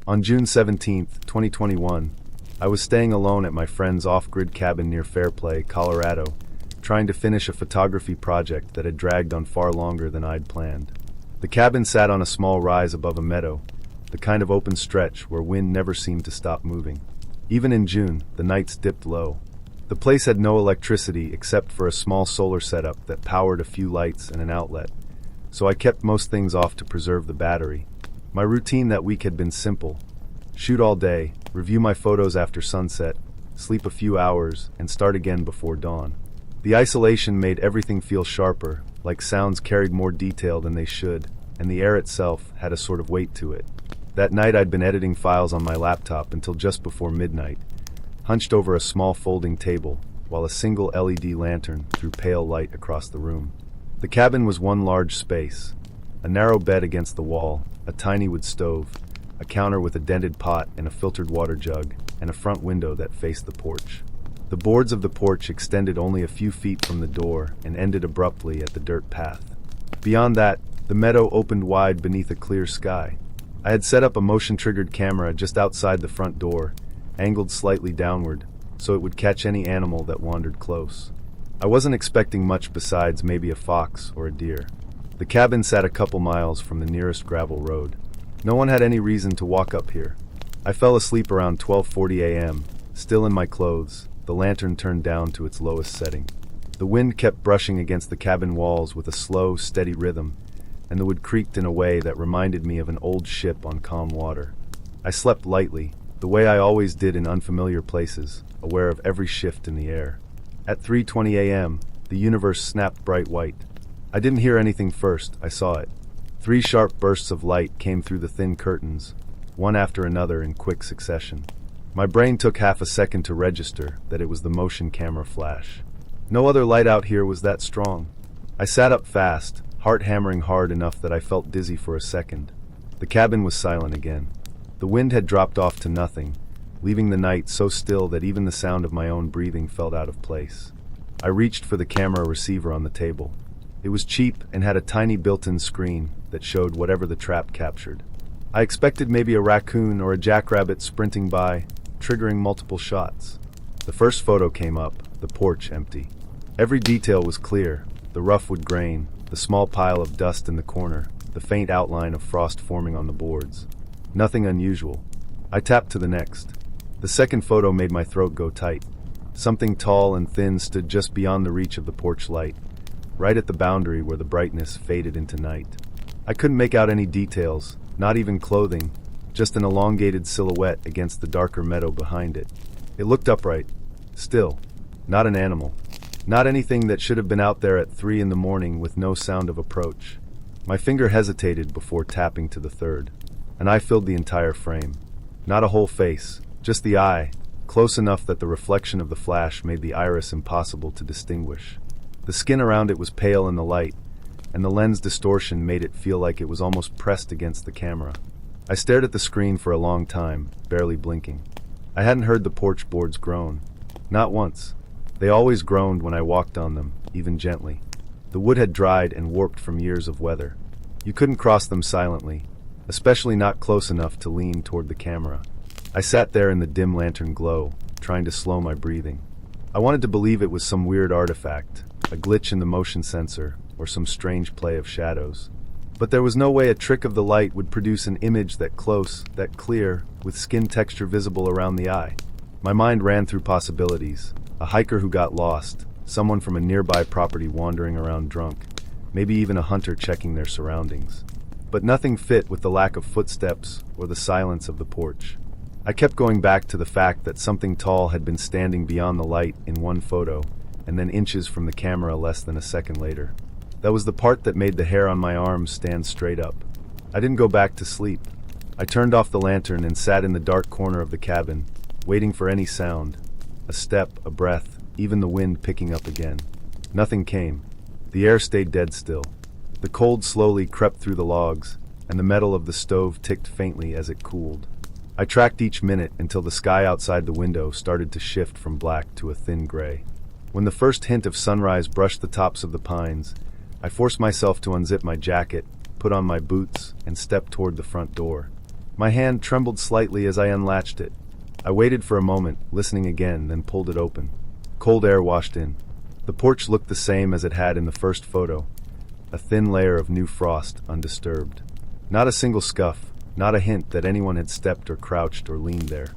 On June 17th, 2021, I was staying alone at my friend's off-grid cabin near Fairplay, Colorado, trying to finish a photography project that had dragged on far longer than I'd planned. The cabin sat on a small rise above a meadow, the kind of open stretch where wind never seemed to stop moving. Even in June, the nights dipped low. The place had no electricity except for a small solar setup that powered a few lights and an outlet, so I kept most things off to preserve the battery. My routine that week had been simple: shoot all day, review my photos after sunset, sleep a few hours, and start again before dawn. The isolation made everything feel sharper, like sounds carried more detail than they should, and the air itself had a sort of weight to it. That night I'd been editing files on my laptop until just before midnight, hunched over a small folding table, while a single LED lantern threw pale light across the room. The cabin was one large space: a narrow bed against the wall, a tiny wood stove, a counter with a dented pot and a filtered water jug, and a front window that faced the porch. The boards of the porch extended only a few feet from the door and ended abruptly at the dirt path. Beyond that, the meadow opened wide beneath a clear sky. I had set up a motion-triggered camera just outside the front door, angled slightly downward, so it would catch any animal that wandered close. I wasn't expecting much besides maybe a fox or a deer. The cabin sat a couple miles from the nearest gravel road. No one had any reason to walk up here. I fell asleep around 12:40 a.m., still in my clothes, the lantern turned down to its lowest setting. The wind kept brushing against the cabin walls with a slow, steady rhythm, and the wood creaked in a way that reminded me of an old ship on calm water. I slept lightly, the way I always did in unfamiliar places, aware of every shift in the air. At 3:20 a.m., the universe snapped bright white. I didn't hear anything first, I saw it. 3 sharp bursts of light came through the thin curtains, one after another in quick succession. My brain took half a second to register that it was the motion camera flash. No other light out here was that strong. I sat up fast, heart hammering hard enough that I felt dizzy for a second. The cabin was silent again. The wind had dropped off to nothing, leaving the night so still that even the sound of my own breathing felt out of place. I reached for the camera receiver on the table. It was cheap and had a tiny built-in screen that showed whatever the trap captured. I expected maybe a raccoon or a jackrabbit sprinting by, triggering multiple shots. The first photo came up, the porch empty. Every detail was clear: the rough wood grain, the small pile of dust in the corner, the faint outline of frost forming on the boards. Nothing unusual. I tapped to the next. The second photo made my throat go tight. Something tall and thin stood just beyond the reach of the porch light, right at the boundary where the brightness faded into night. I couldn't make out any details, not even clothing, just an elongated silhouette against the darker meadow behind it. It looked upright, still, not an animal, not anything that should have been out there at 3 in the morning with no sound of approach. My finger hesitated before tapping to the third. An eye filled the entire frame. Not a whole face, just the eye, close enough that the reflection of the flash made the iris impossible to distinguish. The skin around it was pale in the light, and the lens distortion made it feel like it was almost pressed against the camera. I stared at the screen for a long time, barely blinking. I hadn't heard the porch boards groan. Not once. They always groaned when I walked on them, even gently. The wood had dried and warped from years of weather. You couldn't cross them silently, especially not close enough to lean toward the camera. I sat there in the dim lantern glow, trying to slow my breathing. I wanted to believe it was some weird artifact, a glitch in the motion sensor, or some strange play of shadows. But there was no way a trick of the light would produce an image that close, that clear, with skin texture visible around the eye. My mind ran through possibilities: a hiker who got lost, someone from a nearby property wandering around drunk, maybe even a hunter checking their surroundings. But nothing fit with the lack of footsteps or the silence of the porch. I kept going back to the fact that something tall had been standing beyond the light in one photo, and then inches from the camera less than a second later. That was the part that made the hair on my arms stand straight up. I didn't go back to sleep. I turned off the lantern and sat in the dark corner of the cabin, waiting for any sound. A step, a breath, even the wind picking up again. Nothing came. The air stayed dead still. The cold slowly crept through the logs, and the metal of the stove ticked faintly as it cooled. I tracked each minute until the sky outside the window started to shift from black to a thin gray. When the first hint of sunrise brushed the tops of the pines, I forced myself to unzip my jacket, put on my boots, and step toward the front door. My hand trembled slightly as I unlatched it. I waited for a moment, listening again, then pulled it open. Cold air washed in. The porch looked the same as it had in the first photo, a thin layer of new frost, undisturbed. Not a single scuff, not a hint that anyone had stepped or crouched or leaned there.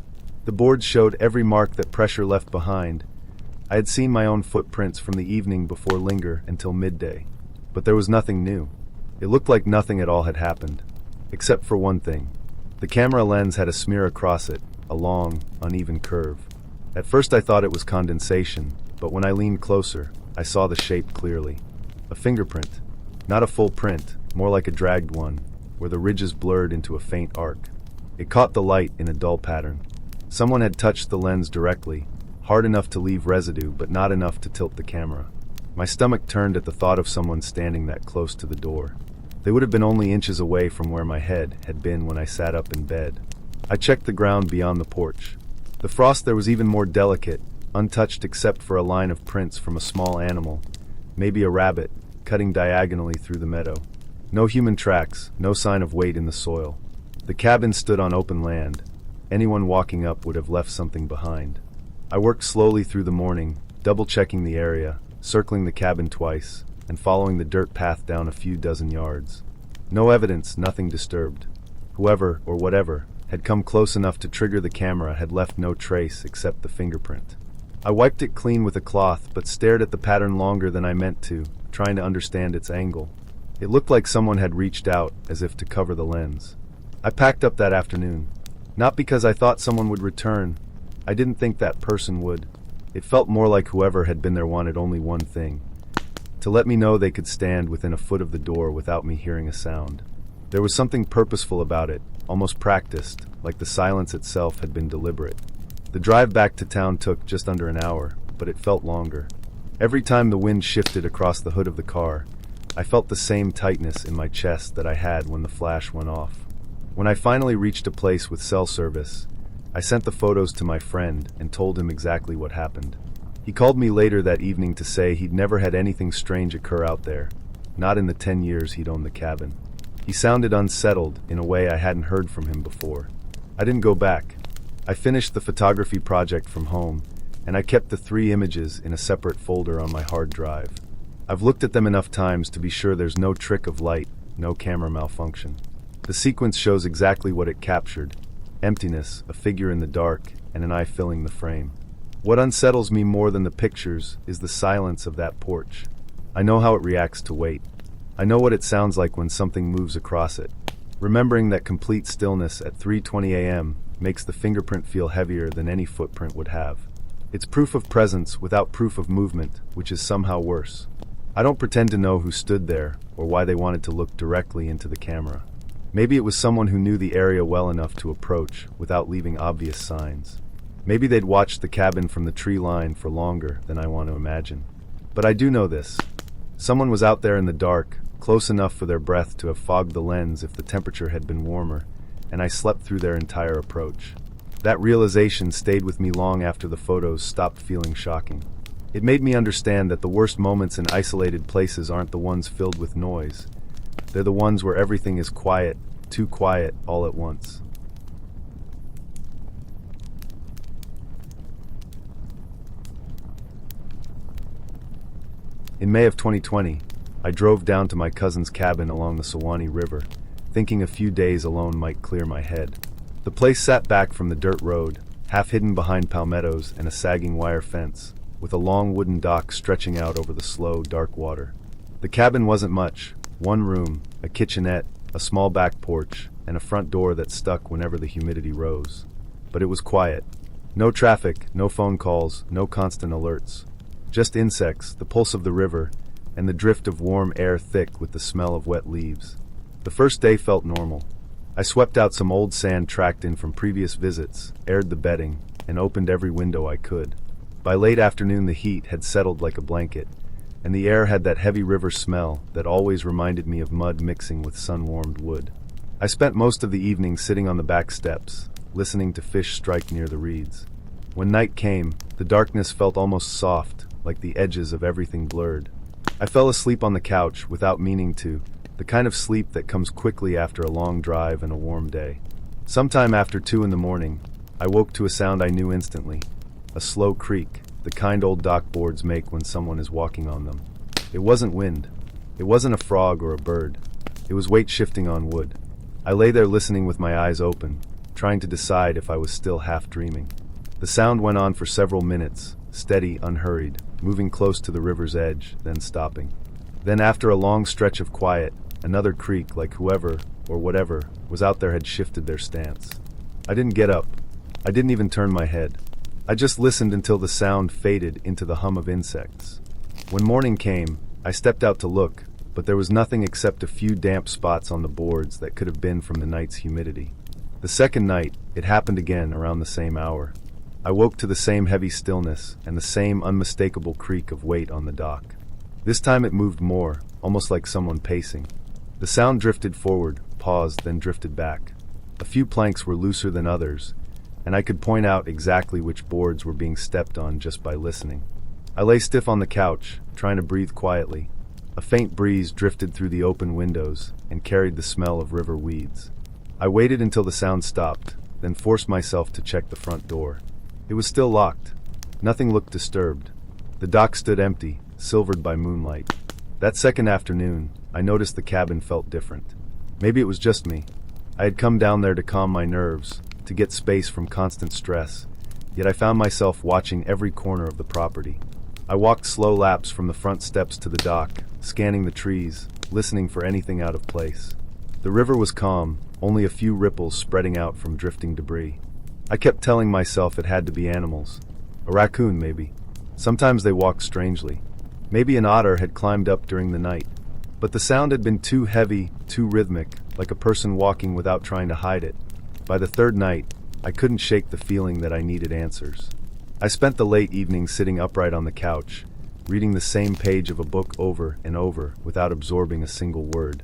The boards showed every mark that pressure left behind. I had seen my own footprints from the evening before linger until midday. But there was nothing new. It looked like nothing at all had happened. Except for one thing. The camera lens had a smear across it, a long, uneven curve. At first I thought it was condensation, but when I leaned closer, I saw the shape clearly. A fingerprint. Not a full print, more like a dragged one, where the ridges blurred into a faint arc. It caught the light in a dull pattern. Someone had touched the lens directly, hard enough to leave residue, but not enough to tilt the camera. My stomach turned at the thought of someone standing that close to the door. They would have been only inches away from where my head had been when I sat up in bed. I checked the ground beyond the porch. The frost there was even more delicate, untouched except for a line of prints from a small animal, maybe a rabbit, cutting diagonally through the meadow. No human tracks, no sign of weight in the soil. The cabin stood on open land. Anyone walking up would have left something behind. I worked slowly through the morning, double-checking the area, circling the cabin twice, and following the dirt path down a few dozen yards. No evidence, nothing disturbed. Whoever, or whatever, had come close enough to trigger the camera had left no trace except the fingerprint. I wiped it clean with a cloth, but stared at the pattern longer than I meant to, trying to understand its angle. It looked like someone had reached out, as if to cover the lens. I packed up that afternoon. Not because I thought someone would return. I didn't think that person would. It felt more like whoever had been there wanted only one thing: to let me know they could stand within a foot of the door without me hearing a sound. There was something purposeful about it, almost practiced, like the silence itself had been deliberate. The drive back to town took just under an hour, but it felt longer. Every time the wind shifted across the hood of the car, I felt the same tightness in my chest that I had when the flash went off. When I finally reached a place with cell service, I sent the photos to my friend and told him exactly what happened. He called me later that evening to say he'd never had anything strange occur out there, not in the 10 years he'd owned the cabin. He sounded unsettled in a way I hadn't heard from him before. I didn't go back. I finished the photography project from home, and I kept the 3 images in a separate folder on my hard drive. I've looked at them enough times to be sure there's no trick of light, no camera malfunction. The sequence shows exactly what it captured: emptiness, a figure in the dark, and an eye filling the frame. What unsettles me more than the pictures is the silence of that porch. I know how it reacts to weight. I know what it sounds like when something moves across it. Remembering that complete stillness at 3:20 a.m. makes the fingerprint feel heavier than any footprint would have. It's proof of presence without proof of movement, which is somehow worse. I don't pretend to know who stood there or why they wanted to look directly into the camera. Maybe it was someone who knew the area well enough to approach without leaving obvious signs. Maybe they'd watched the cabin from the tree line for longer than I want to imagine. But I do know this. Someone was out there in the dark, close enough for their breath to have fogged the lens if the temperature had been warmer, and I slept through their entire approach. That realization stayed with me long after the photos stopped feeling shocking. It made me understand that the worst moments in isolated places aren't the ones filled with noise. They're the ones where everything is quiet, too quiet, all at once. In May of 2020, I drove down to my cousin's cabin along the Suwannee River, thinking a few days alone might clear my head. The place sat back from the dirt road, half hidden behind palmettos and a sagging wire fence, with a long wooden dock stretching out over the slow, dark water. The cabin wasn't much: 1 room, a kitchenette, a small back porch, and a front door that stuck whenever the humidity rose. But it was quiet. No traffic, no phone calls, no constant alerts. Just insects, the pulse of the river, and the drift of warm air thick with the smell of wet leaves. The first day felt normal. I swept out some old sand tracked in from previous visits, aired the bedding, and opened every window I could. By late afternoon the heat had settled like a blanket, and the air had that heavy river smell that always reminded me of mud mixing with sun-warmed wood. I spent most of the evening sitting on the back steps, listening to fish strike near the reeds. When night came, the darkness felt almost soft, like the edges of everything blurred. I fell asleep on the couch without meaning to, the kind of sleep that comes quickly after a long drive and a warm day. Sometime after 2 in the morning, I woke to a sound I knew instantly. A slow creak, the kind old dock boards make when someone is walking on them. It wasn't wind. It wasn't a frog or a bird. It was weight shifting on wood. I lay there listening with my eyes open, trying to decide if I was still half dreaming. The sound went on for several minutes, steady, unhurried, moving close to the river's edge, then stopping. Then after a long stretch of quiet, another creak like whoever, or whatever, was out there had shifted their stance. I didn't get up. I didn't even turn my head. I just listened until the sound faded into the hum of insects. When morning came, I stepped out to look, but there was nothing except a few damp spots on the boards that could have been from the night's humidity. The second night, it happened again around the same hour. I woke to the same heavy stillness and the same unmistakable creak of weight on the dock. This time it moved more, almost like someone pacing. The sound drifted forward, paused, then drifted back. A few planks were looser than others, and I could point out exactly which boards were being stepped on just by listening. I lay stiff on the couch, trying to breathe quietly. A faint breeze drifted through the open windows and carried the smell of river weeds. I waited until the sound stopped, then forced myself to check the front door. It was still locked. Nothing looked disturbed. The dock stood empty, silvered by moonlight. That second afternoon, I noticed the cabin felt different. Maybe it was just me. I had come down there to calm my nerves, to get space from constant stress, yet I found myself watching every corner of the property. I walked slow laps from the front steps to the dock, scanning the trees, listening for anything out of place. The river was calm, only a few ripples spreading out from drifting debris. I kept telling myself it had to be animals. A raccoon, maybe. Sometimes they walked strangely. Maybe an otter had climbed up during the night. But the sound had been too heavy, too rhythmic, like a person walking without trying to hide it. By the third night, I couldn't shake the feeling that I needed answers. I spent the late evening sitting upright on the couch, reading the same page of a book over and over without absorbing a single word.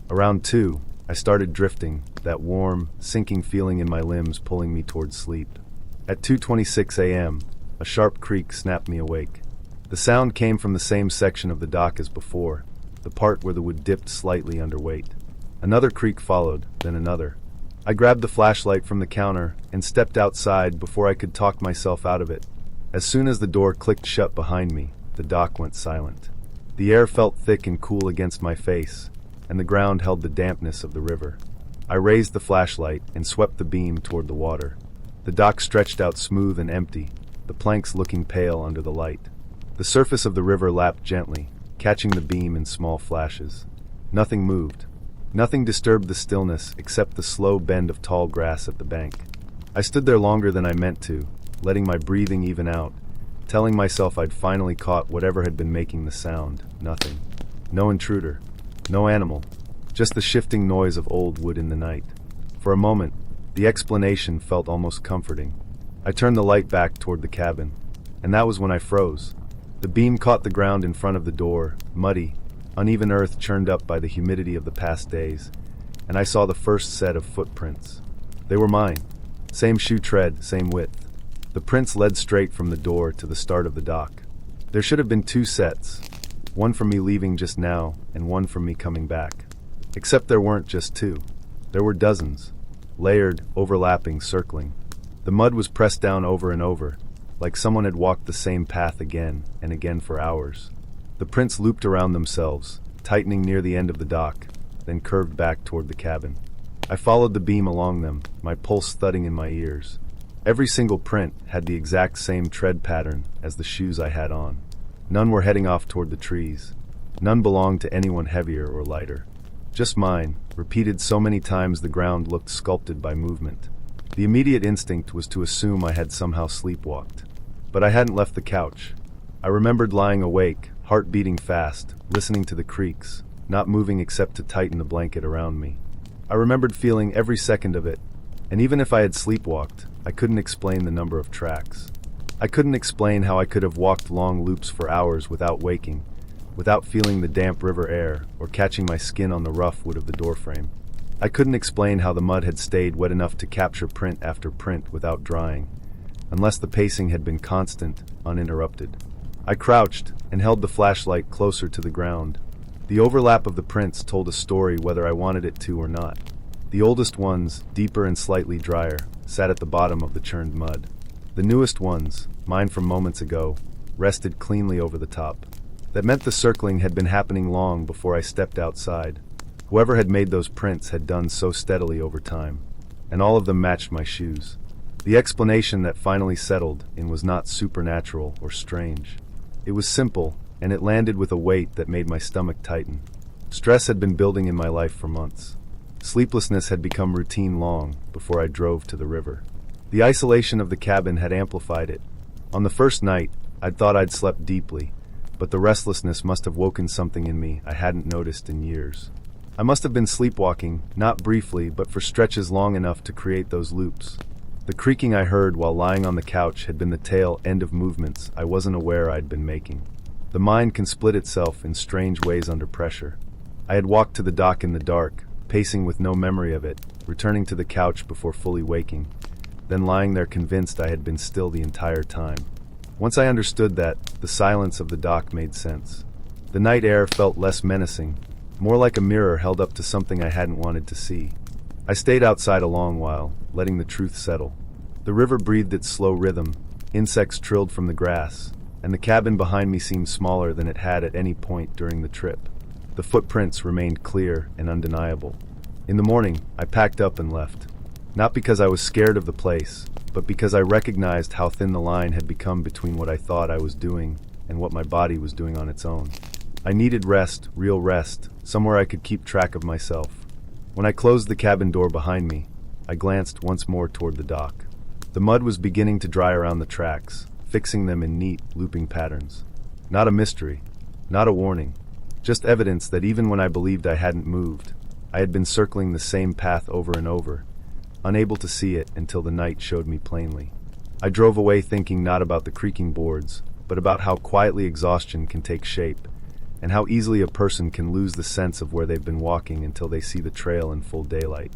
Around 2, I started drifting, that warm, sinking feeling in my limbs pulling me towards sleep. At 2:26 a.m., a sharp creak snapped me awake. The sound came from the same section of the dock as before, the part where the wood dipped slightly under weight. Another creak followed, then another. I grabbed the flashlight from the counter and stepped outside before I could talk myself out of it. As soon as the door clicked shut behind me, the dock went silent. The air felt thick and cool against my face, and the ground held the dampness of the river. I raised the flashlight and swept the beam toward the water. The dock stretched out smooth and empty, the planks looking pale under the light. The surface of the river lapped gently, catching the beam in small flashes. Nothing moved. Nothing disturbed the stillness except the slow bend of tall grass at the bank. I stood there longer than I meant to, letting my breathing even out, telling myself I'd finally caught whatever had been making the sound. Nothing. No intruder. No animal. Just the shifting noise of old wood in the night. For a moment, the explanation felt almost comforting. I turned the light back toward the cabin, and that was when I froze. The beam caught the ground in front of the door, muddy, uneven earth churned up by the humidity of the past days, and I saw the first set of footprints. They were mine. Same shoe tread, same width. The prints led straight from the door to the start of the dock. There should have been 2 sets, one from me leaving just now and one from me coming back. Except there weren't just 2. There were dozens, layered, overlapping, circling. The mud was pressed down over and over, like someone had walked the same path again and again for hours. The prints looped around themselves, tightening near the end of the dock, then curved back toward the cabin. I followed the beam along them, my pulse thudding in my ears. Every single print had the exact same tread pattern as the shoes I had on. None were heading off toward the trees. None belonged to anyone heavier or lighter. Just mine, repeated so many times the ground looked sculpted by movement. The immediate instinct was to assume I had somehow sleepwalked. But I hadn't left the couch. I remembered lying awake, heart beating fast, listening to the creaks, not moving except to tighten the blanket around me. I remembered feeling every second of it, and even if I had sleepwalked, I couldn't explain the number of tracks. I couldn't explain how I could have walked long loops for hours without waking, without feeling the damp river air or catching my skin on the rough wood of the doorframe. I couldn't explain how the mud had stayed wet enough to capture print after print without drying, unless the pacing had been constant, uninterrupted. I crouched and held the flashlight closer to the ground. The overlap of the prints told a story whether I wanted it to or not. The oldest ones, deeper and slightly drier, sat at the bottom of the churned mud. The newest ones, mine from moments ago, rested cleanly over the top. That meant the circling had been happening long before I stepped outside. Whoever had made those prints had done so steadily over time, and all of them matched my shoes. The explanation that finally settled in was not supernatural or strange. It was simple, and it landed with a weight that made my stomach tighten. Stress had been building in my life for months. Sleeplessness had become routine long before I drove to the river. The isolation of the cabin had amplified it. On the first night, I'd thought I'd slept deeply, but the restlessness must have woken something in me I hadn't noticed in years. I must have been sleepwalking, not briefly, but for stretches long enough to create those loops. The creaking I heard while lying on the couch had been the tail end of movements I wasn't aware I'd been making. The mind can split itself in strange ways under pressure. I had walked to the dock in the dark, pacing with no memory of it, returning to the couch before fully waking, then lying there convinced I had been still the entire time. Once I understood that, the silence of the dock made sense. The night air felt less menacing, more like a mirror held up to something I hadn't wanted to see. I stayed outside a long while, letting the truth settle. The river breathed its slow rhythm, insects trilled from the grass, and the cabin behind me seemed smaller than it had at any point during the trip. The footprints remained clear and undeniable. In the morning, I packed up and left. Not because I was scared of the place, but because I recognized how thin the line had become between what I thought I was doing and what my body was doing on its own. I needed rest, real rest, somewhere I could keep track of myself. When I closed the cabin door behind me, I glanced once more toward the dock. The mud was beginning to dry around the tracks, fixing them in neat, looping patterns. Not a mystery, not a warning, just evidence that even when I believed I hadn't moved, I had been circling the same path over and over, unable to see it until the night showed me plainly. I drove away thinking not about the creaking boards, but about how quietly exhaustion can take shape, and how easily a person can lose the sense of where they've been walking until they see the trail in full daylight.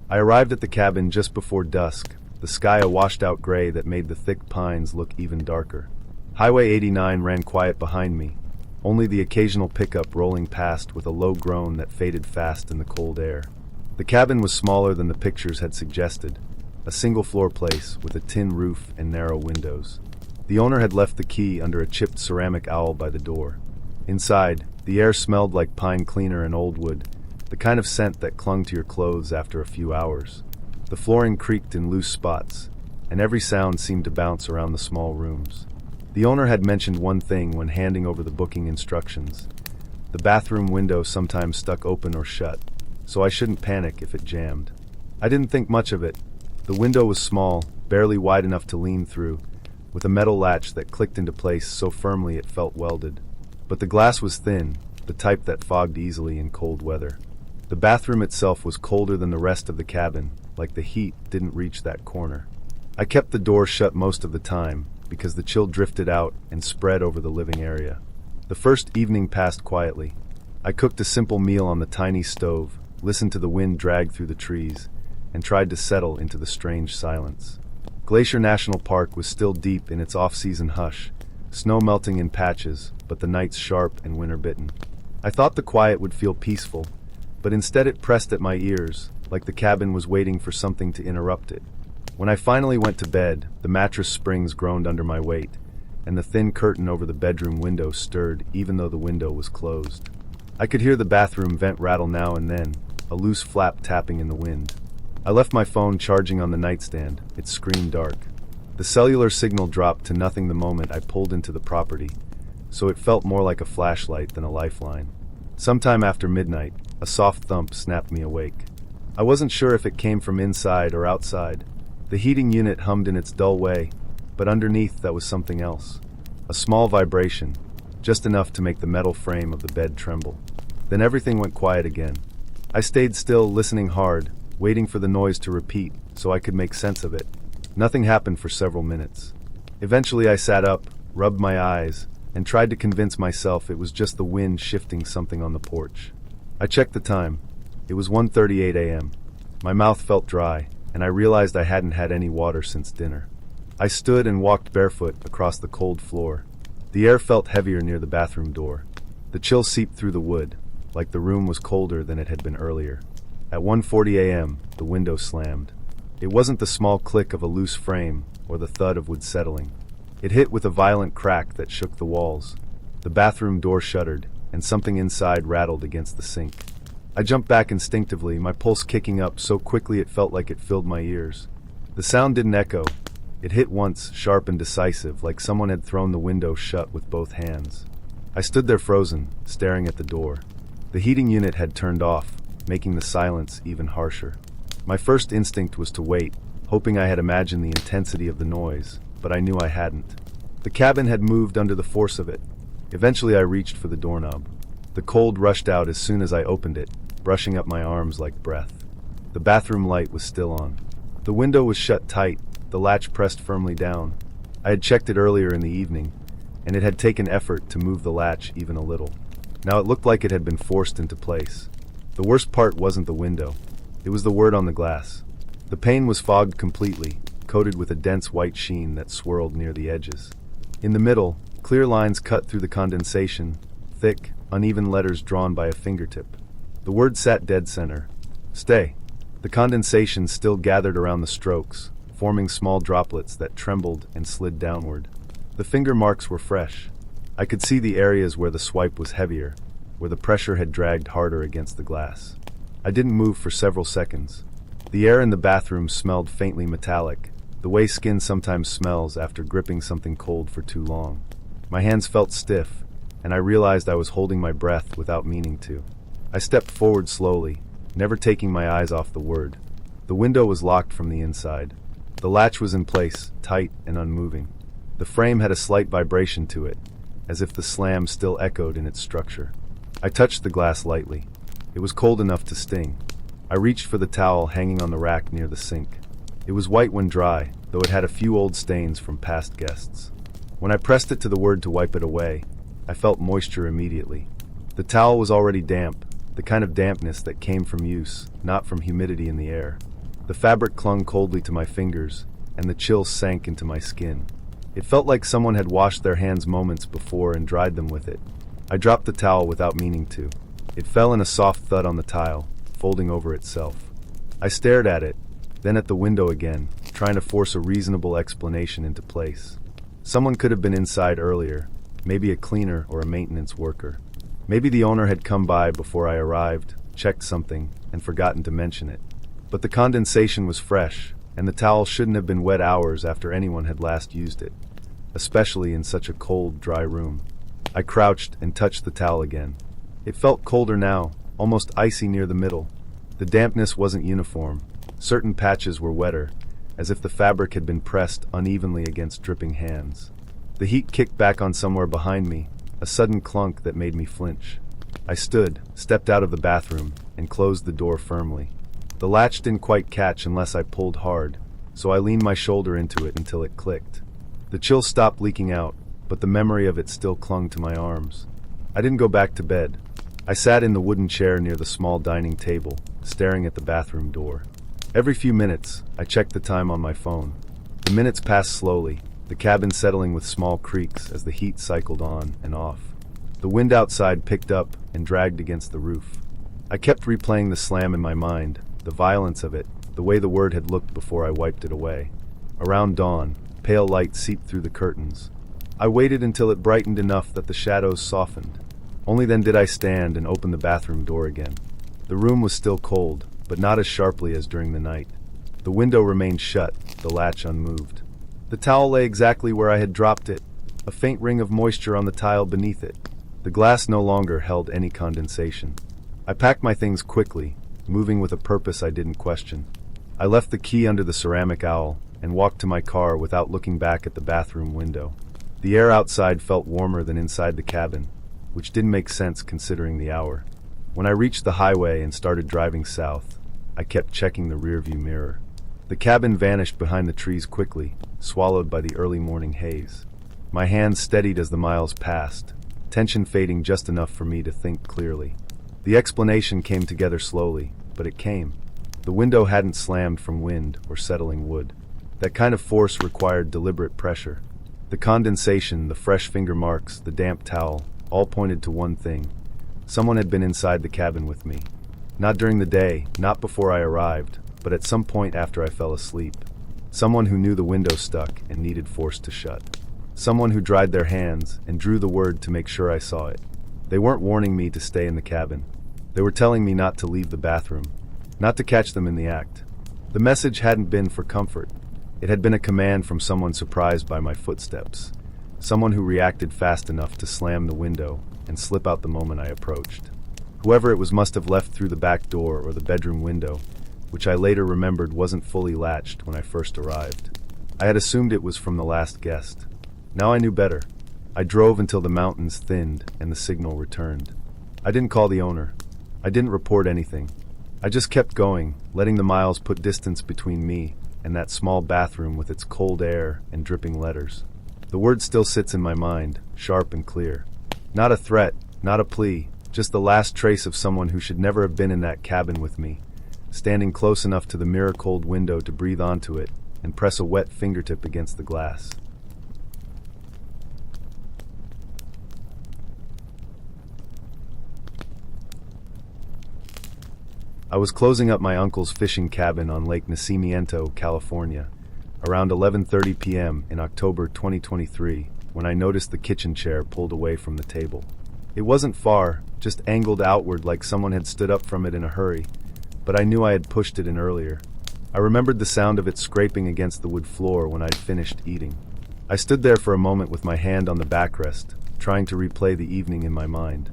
I arrived at the cabin just before dusk, the sky a washed-out gray that made the thick pines look even darker. Highway 89 ran quiet behind me, only the occasional pickup rolling past with a low groan that faded fast in the cold air. The cabin was smaller than the pictures had suggested, a single-floor place with a tin roof and narrow windows. The owner had left the key under a chipped ceramic owl by the door. Inside, the air smelled like pine cleaner and old wood, the kind of scent that clung to your clothes after a few hours. The flooring creaked in loose spots, and every sound seemed to bounce around the small rooms. The owner had mentioned one thing when handing over the booking instructions. The bathroom window sometimes stuck open or shut, so I shouldn't panic if it jammed. I didn't think much of it. The window was small, barely wide enough to lean through, with a metal latch that clicked into place so firmly it felt welded. But the glass was thin, the type that fogged easily in cold weather. The bathroom itself was colder than the rest of the cabin, like the heat didn't reach that corner. I kept the door shut most of the time, because the chill drifted out and spread over the living area. The first evening passed quietly. I cooked a simple meal on the tiny stove, listened to the wind drag through the trees, and tried to settle into the strange silence. Glacier National Park was still deep in its off-season hush, snow melting in patches, but the nights sharp and winter-bitten. I thought the quiet would feel peaceful, but instead it pressed at my ears, like the cabin was waiting for something to interrupt it. When I finally went to bed, the mattress springs groaned under my weight, and the thin curtain over the bedroom window stirred even though the window was closed. I could hear the bathroom vent rattle now and then, a loose flap tapping in the wind. I left my phone charging on the nightstand, its screen dark. The cellular signal dropped to nothing the moment I pulled into the property, so it felt more like a flashlight than a lifeline. Sometime after midnight, a soft thump snapped me awake. I wasn't sure if it came from inside or outside. The heating unit hummed in its dull way, but underneath that was something else. A small vibration, just enough to make the metal frame of the bed tremble. Then everything went quiet again. I stayed still, listening hard, waiting for the noise to repeat so I could make sense of it. Nothing happened for several minutes. Eventually I sat up, rubbed my eyes, and tried to convince myself it was just the wind shifting something on the porch. I checked the time. It was 1:38 a.m. My mouth felt dry, and I realized I hadn't had any water since dinner. I stood and walked barefoot across the cold floor. The air felt heavier near the bathroom door. The chill seeped through the wood, like the room was colder than it had been earlier. At 1:40 a.m., the window slammed. It wasn't the small click of a loose frame or the thud of wood settling. It hit with a violent crack that shook the walls. The bathroom door shuddered, and something inside rattled against the sink. I jumped back instinctively, my pulse kicking up so quickly it felt like it filled my ears. The sound didn't echo. It hit once, sharp and decisive, like someone had thrown the window shut with both hands. I stood there frozen, staring at the door. The heating unit had turned off, making the silence even harsher. My first instinct was to wait, hoping I had imagined the intensity of the noise, but I knew I hadn't. The cabin had moved under the force of it. Eventually I reached for the doorknob. The cold rushed out as soon as I opened it, brushing up my arms like breath. The bathroom light was still on. The window was shut tight, the latch pressed firmly down. I had checked it earlier in the evening, and it had taken effort to move the latch even a little. Now it looked like it had been forced into place. The worst part wasn't the window. It was the word on the glass. The pane was fogged completely, coated with a dense white sheen that swirled near the edges. In the middle, clear lines cut through the condensation, thick, uneven letters drawn by a fingertip. The word sat dead center. Stay. The condensation still gathered around the strokes, forming small droplets that trembled and slid downward. The finger marks were fresh. I could see the areas where the swipe was heavier, where the pressure had dragged harder against the glass. I didn't move for several seconds. The air in the bathroom smelled faintly metallic, the way skin sometimes smells after gripping something cold for too long. My hands felt stiff, and I realized I was holding my breath without meaning to. I stepped forward slowly, never taking my eyes off the word. The window was locked from the inside. The latch was in place, tight and unmoving. The frame had a slight vibration to it, as if the slam still echoed in its structure. I touched the glass lightly. It was cold enough to sting. I reached for the towel hanging on the rack near the sink. It was white when dry, though it had a few old stains from past guests. When I pressed it to the word to wipe it away, I felt moisture immediately. The towel was already damp, the kind of dampness that came from use, not from humidity in the air. The fabric clung coldly to my fingers, and the chill sank into my skin. It felt like someone had washed their hands moments before and dried them with it. I dropped the towel without meaning to. It fell in a soft thud on the tile, folding over itself. I stared at it, then at the window again, trying to force a reasonable explanation into place. Someone could have been inside earlier, maybe a cleaner or a maintenance worker. Maybe the owner had come by before I arrived, checked something, and forgotten to mention it. But the condensation was fresh, and the towel shouldn't have been wet hours after anyone had last used it, especially in such a cold, dry room. I crouched and touched the towel again. It felt colder now, almost icy near the middle. The dampness wasn't uniform. Certain patches were wetter, as if the fabric had been pressed unevenly against dripping hands. The heat kicked back on somewhere behind me, a sudden clunk that made me flinch. I stood, stepped out of the bathroom, and closed the door firmly. The latch didn't quite catch unless I pulled hard, so I leaned my shoulder into it until it clicked. The chill stopped leaking out, but the memory of it still clung to my arms. I didn't go back to bed. I sat in the wooden chair near the small dining table, staring at the bathroom door. Every few minutes, I checked the time on my phone. The minutes passed slowly, the cabin settling with small creaks as the heat cycled on and off. The wind outside picked up and dragged against the roof. I kept replaying the slam in my mind, the violence of it, the way the word had looked before I wiped it away. Around dawn, pale light seeped through the curtains. I waited until it brightened enough that the shadows softened. Only then did I stand and open the bathroom door again. The room was still cold, but not as sharply as during the night. The window remained shut, the latch unmoved. The towel lay exactly where I had dropped it, a faint ring of moisture on the tile beneath it. The glass no longer held any condensation. I packed my things quickly, moving with a purpose I didn't question. I left the key under the ceramic owl and walked to my car without looking back at the bathroom window. The air outside felt warmer than inside the cabin, which didn't make sense considering the hour. When I reached the highway and started driving south, I kept checking the rearview mirror. The cabin vanished behind the trees quickly, swallowed by the early morning haze. My hands steadied as the miles passed, tension fading just enough for me to think clearly. The explanation came together slowly, but it came. The window hadn't slammed from wind or settling wood. That kind of force required deliberate pressure. The condensation, the fresh finger marks, the damp towel, all pointed to one thing. Someone had been inside the cabin with me. Not during the day, not before I arrived, but at some point after I fell asleep. Someone who knew the window stuck and needed forced to shut. Someone who dried their hands and drew the word to make sure I saw it. They weren't warning me to stay in the cabin. They were telling me not to leave the bathroom, not to catch them in the act. The message hadn't been for comfort. It had been a command from someone surprised by my footsteps. Someone who reacted fast enough to slam the window and slip out the moment I approached. Whoever it was must have left through the back door or the bedroom window, which I later remembered wasn't fully latched when I first arrived. I had assumed it was from the last guest. Now I knew better. I drove until the mountains thinned and the signal returned. I didn't call the owner. I didn't report anything. I just kept going, letting the miles put distance between me and that small bathroom with its cold air and dripping letters. The word still sits in my mind, sharp and clear. Not a threat, not a plea, just the last trace of someone who should never have been in that cabin with me, standing close enough to the mirror-cold window to breathe onto it and press a wet fingertip against the glass. I was closing up my uncle's fishing cabin on Lake Nacimiento, California, around 11:30 p.m. in October 2023, when I noticed the kitchen chair pulled away from the table. It wasn't far, just angled outward like someone had stood up from it in a hurry, but I knew I had pushed it in earlier. I remembered the sound of it scraping against the wood floor when I'd finished eating. I stood there for a moment with my hand on the backrest, trying to replay the evening in my mind.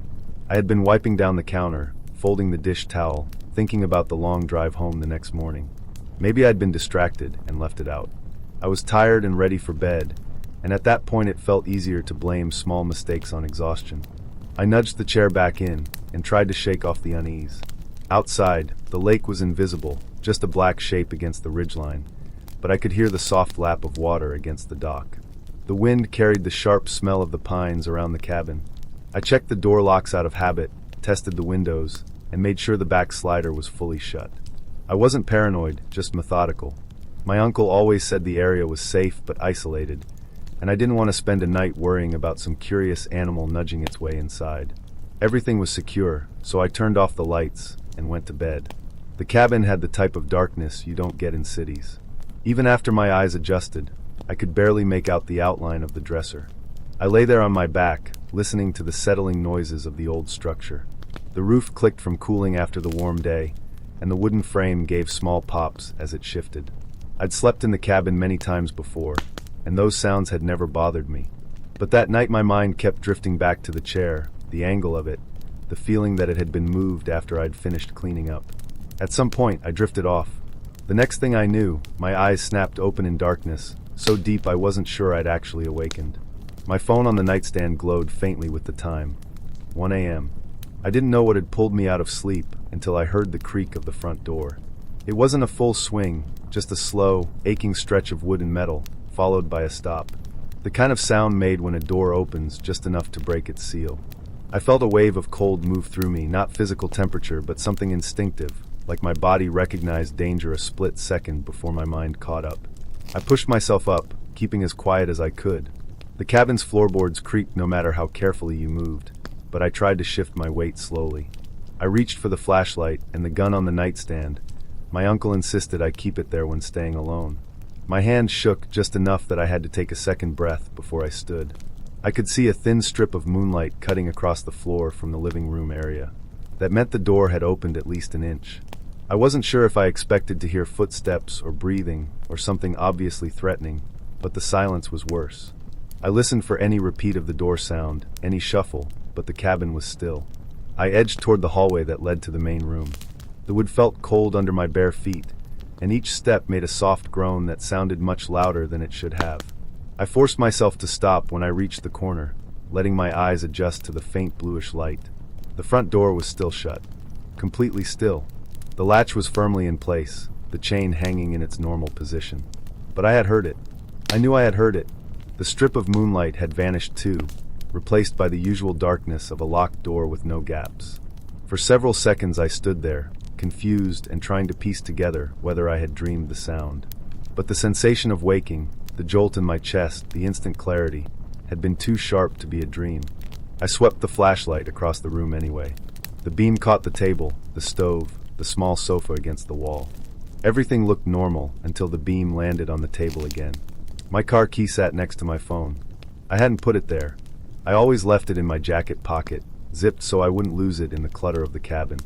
I had been wiping down the counter, folding the dish towel, thinking about the long drive home the next morning. Maybe I'd been distracted and left it out. I was tired and ready for bed, and at that point it felt easier to blame small mistakes on exhaustion. I nudged the chair back in and tried to shake off the unease. Outside, the lake was invisible, just a black shape against the ridgeline, but I could hear the soft lap of water against the dock. The wind carried the sharp smell of the pines around the cabin. I checked the door locks out of habit, tested the windows, and made sure the back slider was fully shut. I wasn't paranoid, just methodical. My uncle always said the area was safe but isolated, and I didn't want to spend a night worrying about some curious animal nudging its way inside. Everything was secure, so I turned off the lights and went to bed. The cabin had the type of darkness you don't get in cities. Even after my eyes adjusted, I could barely make out the outline of the dresser. I lay there on my back, listening to the settling noises of the old structure. The roof clicked from cooling after the warm day, and the wooden frame gave small pops as it shifted. I'd slept in the cabin many times before, and those sounds had never bothered me. But that night my mind kept drifting back to the chair, the angle of it, the feeling that it had been moved after I'd finished cleaning up. At some point, I drifted off. The next thing I knew, my eyes snapped open in darkness, so deep I wasn't sure I'd actually awakened. My phone on the nightstand glowed faintly with the time. 1 a.m. I didn't know what had pulled me out of sleep until I heard the creak of the front door. It wasn't a full swing, just a slow, aching stretch of wood and metal, followed by a stop. The kind of sound made when a door opens just enough to break its seal. I felt a wave of cold move through me, not physical temperature, but something instinctive, like my body recognized danger a split second before my mind caught up. I pushed myself up, keeping as quiet as I could. The cabin's floorboards creaked no matter how carefully you moved, but I tried to shift my weight slowly. I reached for the flashlight and the gun on the nightstand. My uncle insisted I keep it there when staying alone. My hand shook just enough that I had to take a second breath before I stood. I could see a thin strip of moonlight cutting across the floor from the living room area. That meant the door had opened at least an inch. I wasn't sure if I expected to hear footsteps or breathing or something obviously threatening, but the silence was worse. I listened for any repeat of the door sound, any shuffle, but the cabin was still. I edged toward the hallway that led to the main room. The wood felt cold under my bare feet, and each step made a soft groan that sounded much louder than it should have. I forced myself to stop when I reached the corner, letting my eyes adjust to the faint bluish light. The front door was still shut. Completely still. The latch was firmly in place, the chain hanging in its normal position. But I had heard it. I knew I had heard it. The strip of moonlight had vanished too, replaced by the usual darkness of a locked door with no gaps. For several seconds I stood there, confused and trying to piece together whether I had dreamed the sound. But the sensation of waking, The jolt in my chest, the instant clarity, had been too sharp to be a dream. I swept the flashlight across the room anyway. The beam caught the table, the stove, the small sofa against the wall. Everything looked normal until the beam landed on the table again. My car key sat next to my phone. I hadn't put it there. I always left it in my jacket pocket, zipped so I wouldn't lose it in the clutter of the cabin.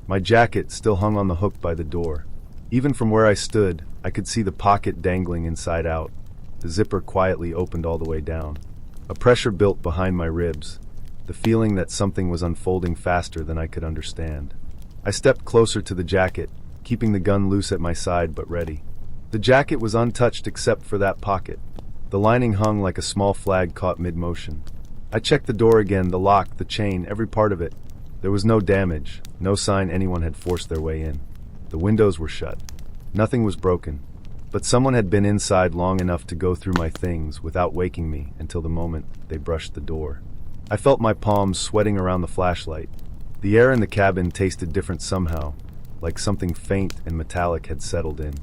My jacket still hung on the hook by the door. Even from where I stood, I could see the pocket dangling inside out. The zipper quietly opened all the way down. A pressure built behind my ribs, the feeling that something was unfolding faster than I could understand. I stepped closer to the jacket, keeping the gun loose at my side but ready. The jacket was untouched except for that pocket. The lining hung like a small flag caught mid-motion. I checked the door again, the lock, the chain, every part of it. There was no damage, no sign anyone had forced their way in. The windows were shut. Nothing was broken. But someone had been inside long enough to go through my things without waking me until the moment they brushed the door. I felt my palms sweating around the flashlight. The air in the cabin tasted different somehow, like something faint and metallic had settled in.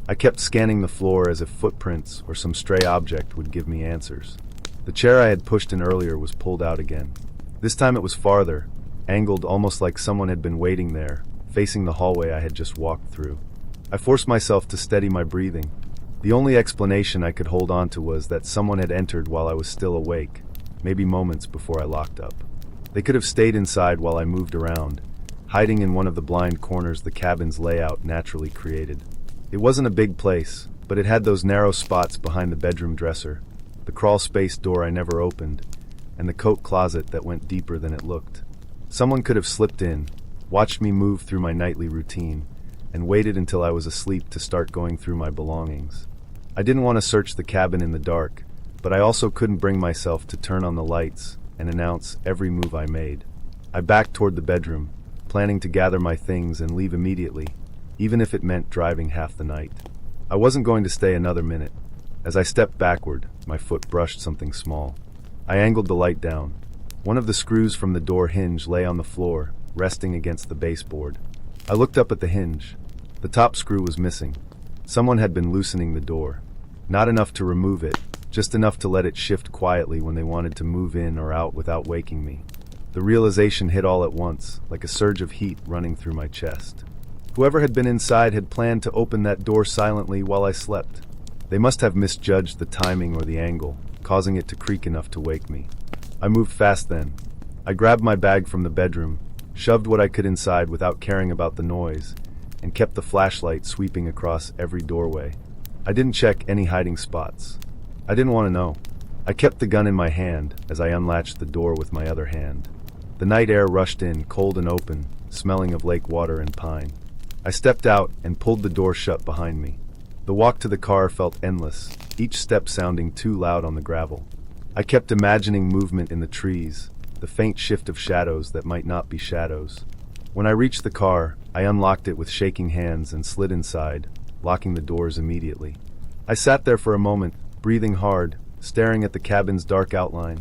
I kept scanning the floor as if footprints or some stray object would give me answers. The chair I had pushed in earlier was pulled out again. This time it was farther, angled almost like someone had been waiting there, facing the hallway I had just walked through. I forced myself to steady my breathing. The only explanation I could hold on to was that someone had entered while I was still awake, maybe moments before I locked up. They could have stayed inside while I moved around, hiding in one of the blind corners the cabin's layout naturally created. It wasn't a big place, but it had those narrow spots behind the bedroom dresser, the crawl space door I never opened, and the coat closet that went deeper than it looked. Someone could have slipped in, watched me move through my nightly routine, and waited until I was asleep to start going through my belongings. I didn't want to search the cabin in the dark, but I also couldn't bring myself to turn on the lights and announce every move I made. I backed toward the bedroom, planning to gather my things and leave immediately, even if it meant driving half the night. I wasn't going to stay another minute. As I stepped backward, my foot brushed something small. I angled the light down. One of the screws from the door hinge lay on the floor, resting against the baseboard. I looked up at the hinge. The top screw was missing. Someone had been loosening the door. Not enough to remove it, just enough to let it shift quietly when they wanted to move in or out without waking me. The realization hit all at once, like a surge of heat running through my chest. Whoever had been inside had planned to open that door silently while I slept. They must have misjudged the timing or the angle, causing it to creak enough to wake me. I moved fast then. I grabbed my bag from the bedroom, shoved what I could inside without caring about the noise, and kept the flashlight sweeping across every doorway. I didn't check any hiding spots. I didn't want to know. I kept the gun in my hand as I unlatched the door with my other hand. The night air rushed in, cold and open, smelling of lake water and pine. I stepped out and pulled the door shut behind me. The walk to the car felt endless, each step sounding too loud on the gravel. I kept imagining movement in the trees, the faint shift of shadows that might not be shadows. When I reached the car, I unlocked it with shaking hands and slid inside, locking the doors immediately. I sat there for a moment, breathing hard, staring at the cabin's dark outline.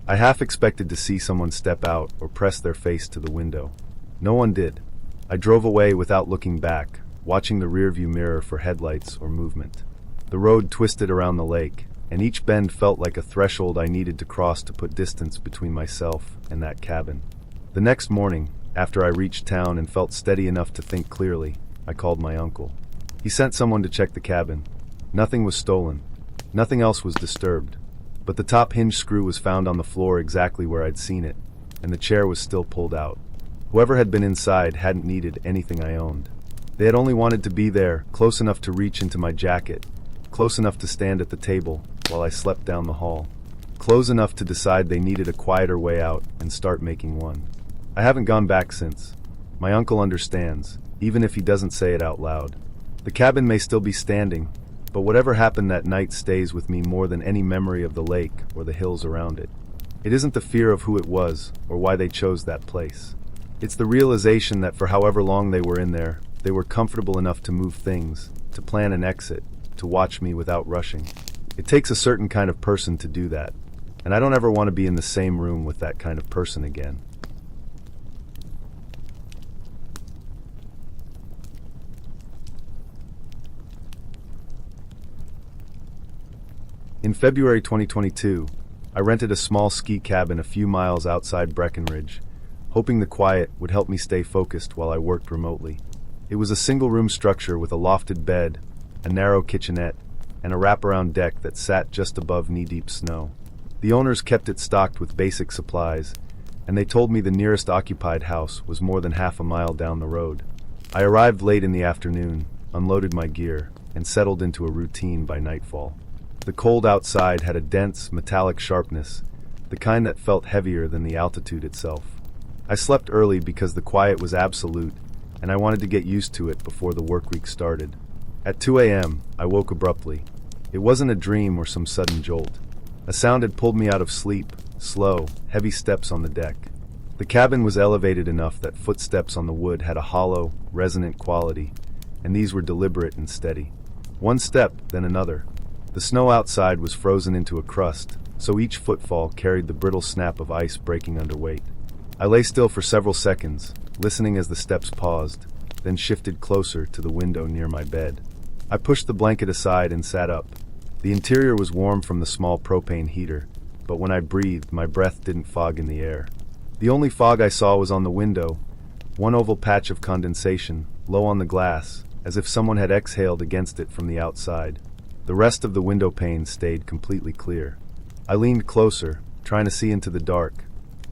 I half expected to see someone step out or press their face to the window. No one did. I drove away without looking back, watching the rearview mirror for headlights or movement. The road twisted around the lake, and each bend felt like a threshold I needed to cross to put distance between myself and that cabin. The next morning, after I reached town and felt steady enough to think clearly, I called my uncle. He sent someone to check the cabin. Nothing was stolen. Nothing else was disturbed. But the top hinge screw was found on the floor exactly where I'd seen it, and the chair was still pulled out. Whoever had been inside hadn't needed anything I owned. They had only wanted to be there, close enough to reach into my jacket, close enough to stand at the table while I slept down the hall, close enough to decide they needed a quieter way out and start making one. I haven't gone back since. My uncle understands, even if he doesn't say it out loud. The cabin may still be standing, but whatever happened that night stays with me more than any memory of the lake or the hills around it. It isn't the fear of who it was or why they chose that place. It's the realization that for however long they were in there, they were comfortable enough to move things, to plan an exit, to watch me without rushing. It takes a certain kind of person to do that, and I don't ever want to be in the same room with that kind of person again. In February 2022, I rented a small ski cabin a few miles outside Breckenridge, hoping the quiet would help me stay focused while I worked remotely. It was a single-room structure with a lofted bed, a narrow kitchenette, and a wraparound deck that sat just above knee-deep snow. The owners kept it stocked with basic supplies, and they told me the nearest occupied house was more than half a mile down the road. I arrived late in the afternoon, unloaded my gear, and settled into a routine by nightfall. The cold outside had a dense, metallic sharpness, the kind that felt heavier than the altitude itself. I slept early because the quiet was absolute, and I wanted to get used to it before the workweek started. At 2 a.m., I woke abruptly. It wasn't a dream or some sudden jolt. A sound had pulled me out of sleep, slow, heavy steps on the deck. The cabin was elevated enough that footsteps on the wood had a hollow, resonant quality, and these were deliberate and steady. One step, then another. The snow outside was frozen into a crust, so each footfall carried the brittle snap of ice breaking under weight. I lay still for several seconds, listening as the steps paused, then shifted closer to the window near my bed. I pushed the blanket aside and sat up. The interior was warm from the small propane heater, but when I breathed, my breath didn't fog in the air. The only fog I saw was on the window, one oval patch of condensation, low on the glass, as if someone had exhaled against it from the outside. The rest of the window pane stayed completely clear. I leaned closer, trying to see into the dark.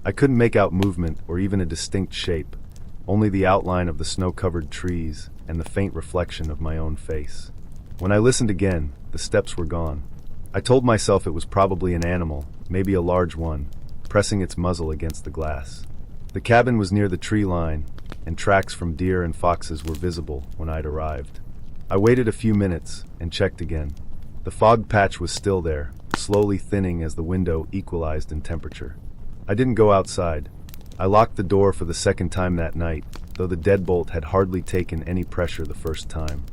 I couldn't make out movement or even a distinct shape, only the outline of the snow-covered trees and the faint reflection of my own face. When I listened again, the steps were gone. I told myself it was probably an animal, maybe a large one, pressing its muzzle against the glass. The cabin was near the tree line, and tracks from deer and foxes were visible when I'd arrived. I waited a few minutes and checked again. The fog patch was still there, slowly thinning as the window equalized in temperature. I didn't go outside. I locked the door for the second time that night, though the deadbolt had hardly taken any pressure the first time.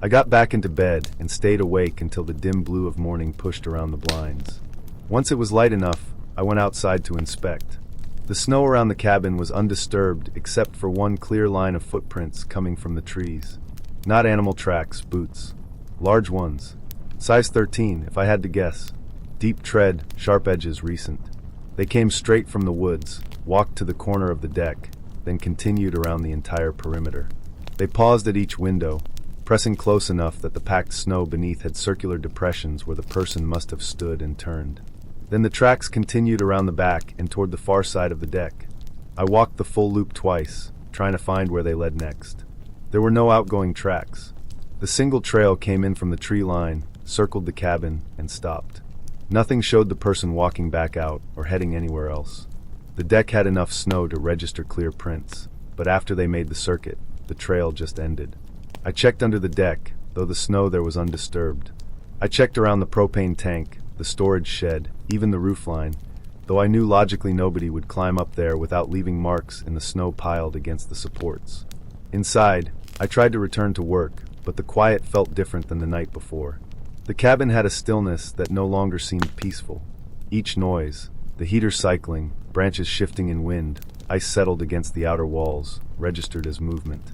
I got back into bed and stayed awake until the dim blue of morning pushed around the blinds. Once it was light enough, I went outside to inspect. The snow around the cabin was undisturbed except for one clear line of footprints coming from the trees. Not animal tracks, boots. Large ones. Size 13, if I had to guess. Deep tread, sharp edges recent. They came straight from the woods, walked to the corner of the deck, then continued around the entire perimeter. They paused at each window, pressing close enough that the packed snow beneath had circular depressions where the person must have stood and turned. Then the tracks continued around the back and toward the far side of the deck. I walked the full loop twice, trying to find where they led next. There were no outgoing tracks. The single trail came in from the tree line, circled the cabin, and stopped. Nothing showed the person walking back out or heading anywhere else. The deck had enough snow to register clear prints, but after they made the circuit, the trail just ended. I checked under the deck, though the snow there was undisturbed. I checked around the propane tank, the storage shed, even the roofline, though I knew logically nobody would climb up there without leaving marks in the snow piled against the supports. Inside, I tried to return to work, but the quiet felt different than the night before. The cabin had a stillness that no longer seemed peaceful. Each noise, the heater cycling, branches shifting in wind, ice settled against the outer walls, registered as movement.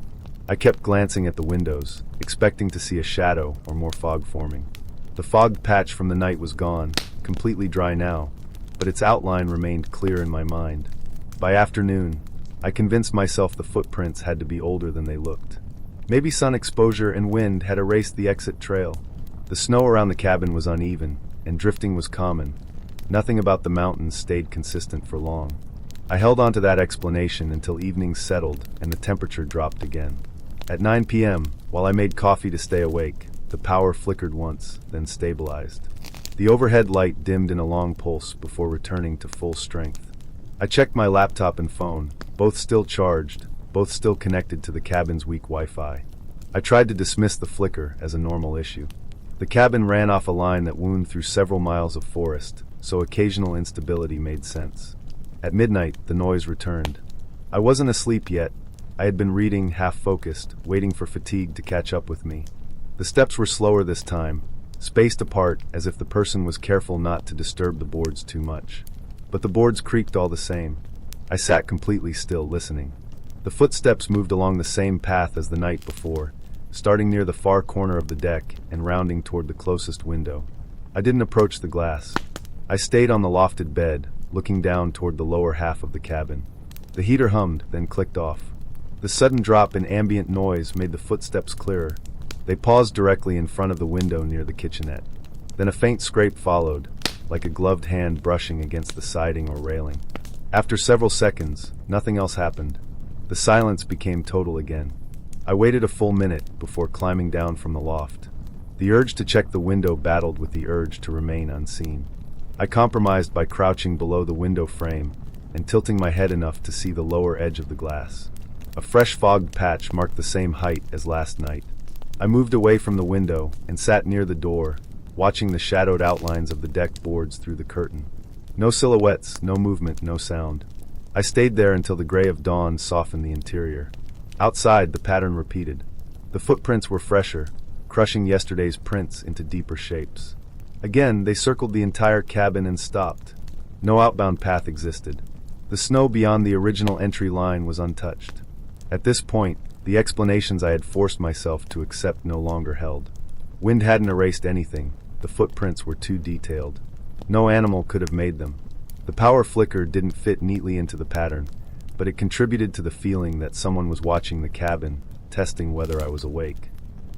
I kept glancing at the windows, expecting to see a shadow or more fog forming. The fog patch from the night was gone, completely dry now, but its outline remained clear in my mind. By afternoon, I convinced myself the footprints had to be older than they looked. Maybe sun exposure and wind had erased the exit trail. The snow around the cabin was uneven, and drifting was common. Nothing about the mountains stayed consistent for long. I held on to that explanation until evening settled and the temperature dropped again. At 9 p.m., while I made coffee to stay awake, the power flickered once, then stabilized. The overhead light dimmed in a long pulse before returning to full strength. I checked my laptop and phone, both still charged, both still connected to the cabin's weak Wi-Fi. I tried to dismiss the flicker as a normal issue. The cabin ran off a line that wound through several miles of forest, so occasional instability made sense. At midnight, the noise returned. I wasn't asleep yet. I had been reading, half-focused, waiting for fatigue to catch up with me. The steps were slower this time, spaced apart as if the person was careful not to disturb the boards too much. But the boards creaked all the same. I sat completely still, listening. The footsteps moved along the same path as the night before, starting near the far corner of the deck and rounding toward the closest window. I didn't approach the glass. I stayed on the lofted bed, looking down toward the lower half of the cabin. The heater hummed, then clicked off. The sudden drop in ambient noise made the footsteps clearer. They paused directly in front of the window near the kitchenette. Then a faint scrape followed, like a gloved hand brushing against the siding or railing. After several seconds, nothing else happened. The silence became total again. I waited a full minute before climbing down from the loft. The urge to check the window battled with the urge to remain unseen. I compromised by crouching below the window frame and tilting my head enough to see the lower edge of the glass. A fresh fogged patch marked the same height as last night. I moved away from the window and sat near the door, watching the shadowed outlines of the deck boards through the curtain. No silhouettes, no movement, no sound. I stayed there until the gray of dawn softened the interior. Outside, the pattern repeated. The footprints were fresher, crushing yesterday's prints into deeper shapes. Again, they circled the entire cabin and stopped. No outbound path existed. The snow beyond the original entry line was untouched. At this point, the explanations I had forced myself to accept no longer held. Wind hadn't erased anything. The footprints were too detailed. No animal could have made them. The power flicker didn't fit neatly into the pattern, but it contributed to the feeling that someone was watching the cabin, testing whether I was awake.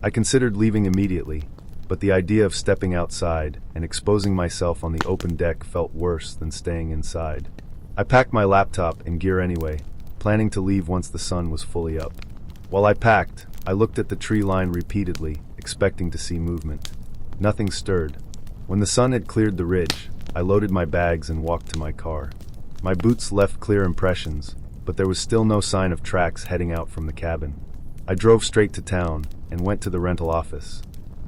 I considered leaving immediately, but the idea of stepping outside and exposing myself on the open deck felt worse than staying inside. I packed my laptop and gear anyway, planning to leave once the sun was fully up. While I packed, I looked at the tree line repeatedly, expecting to see movement. Nothing stirred. When the sun had cleared the ridge, I loaded my bags and walked to my car. My boots left clear impressions, but there was still no sign of tracks heading out from the cabin. I drove straight to town and went to the rental office.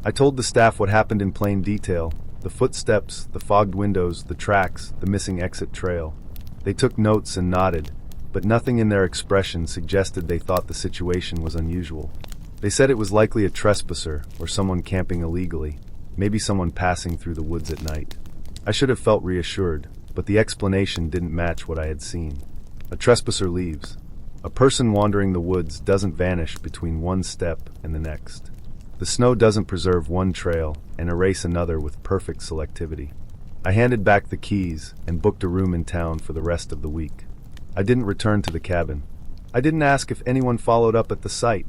I told the staff what happened in plain detail: the footsteps, the fogged windows, the tracks, the missing exit trail. They took notes and nodded, but nothing in their expression suggested they thought the situation was unusual. They said it was likely a trespasser or someone camping illegally, maybe someone passing through the woods at night. I should have felt reassured, but the explanation didn't match what I had seen. A trespasser leaves. A person wandering the woods doesn't vanish between one step and the next. The snow doesn't preserve one trail and erase another with perfect selectivity. I handed back the keys and booked a room in town for the rest of the week. I didn't return to the cabin. I didn't ask if anyone followed up at the site.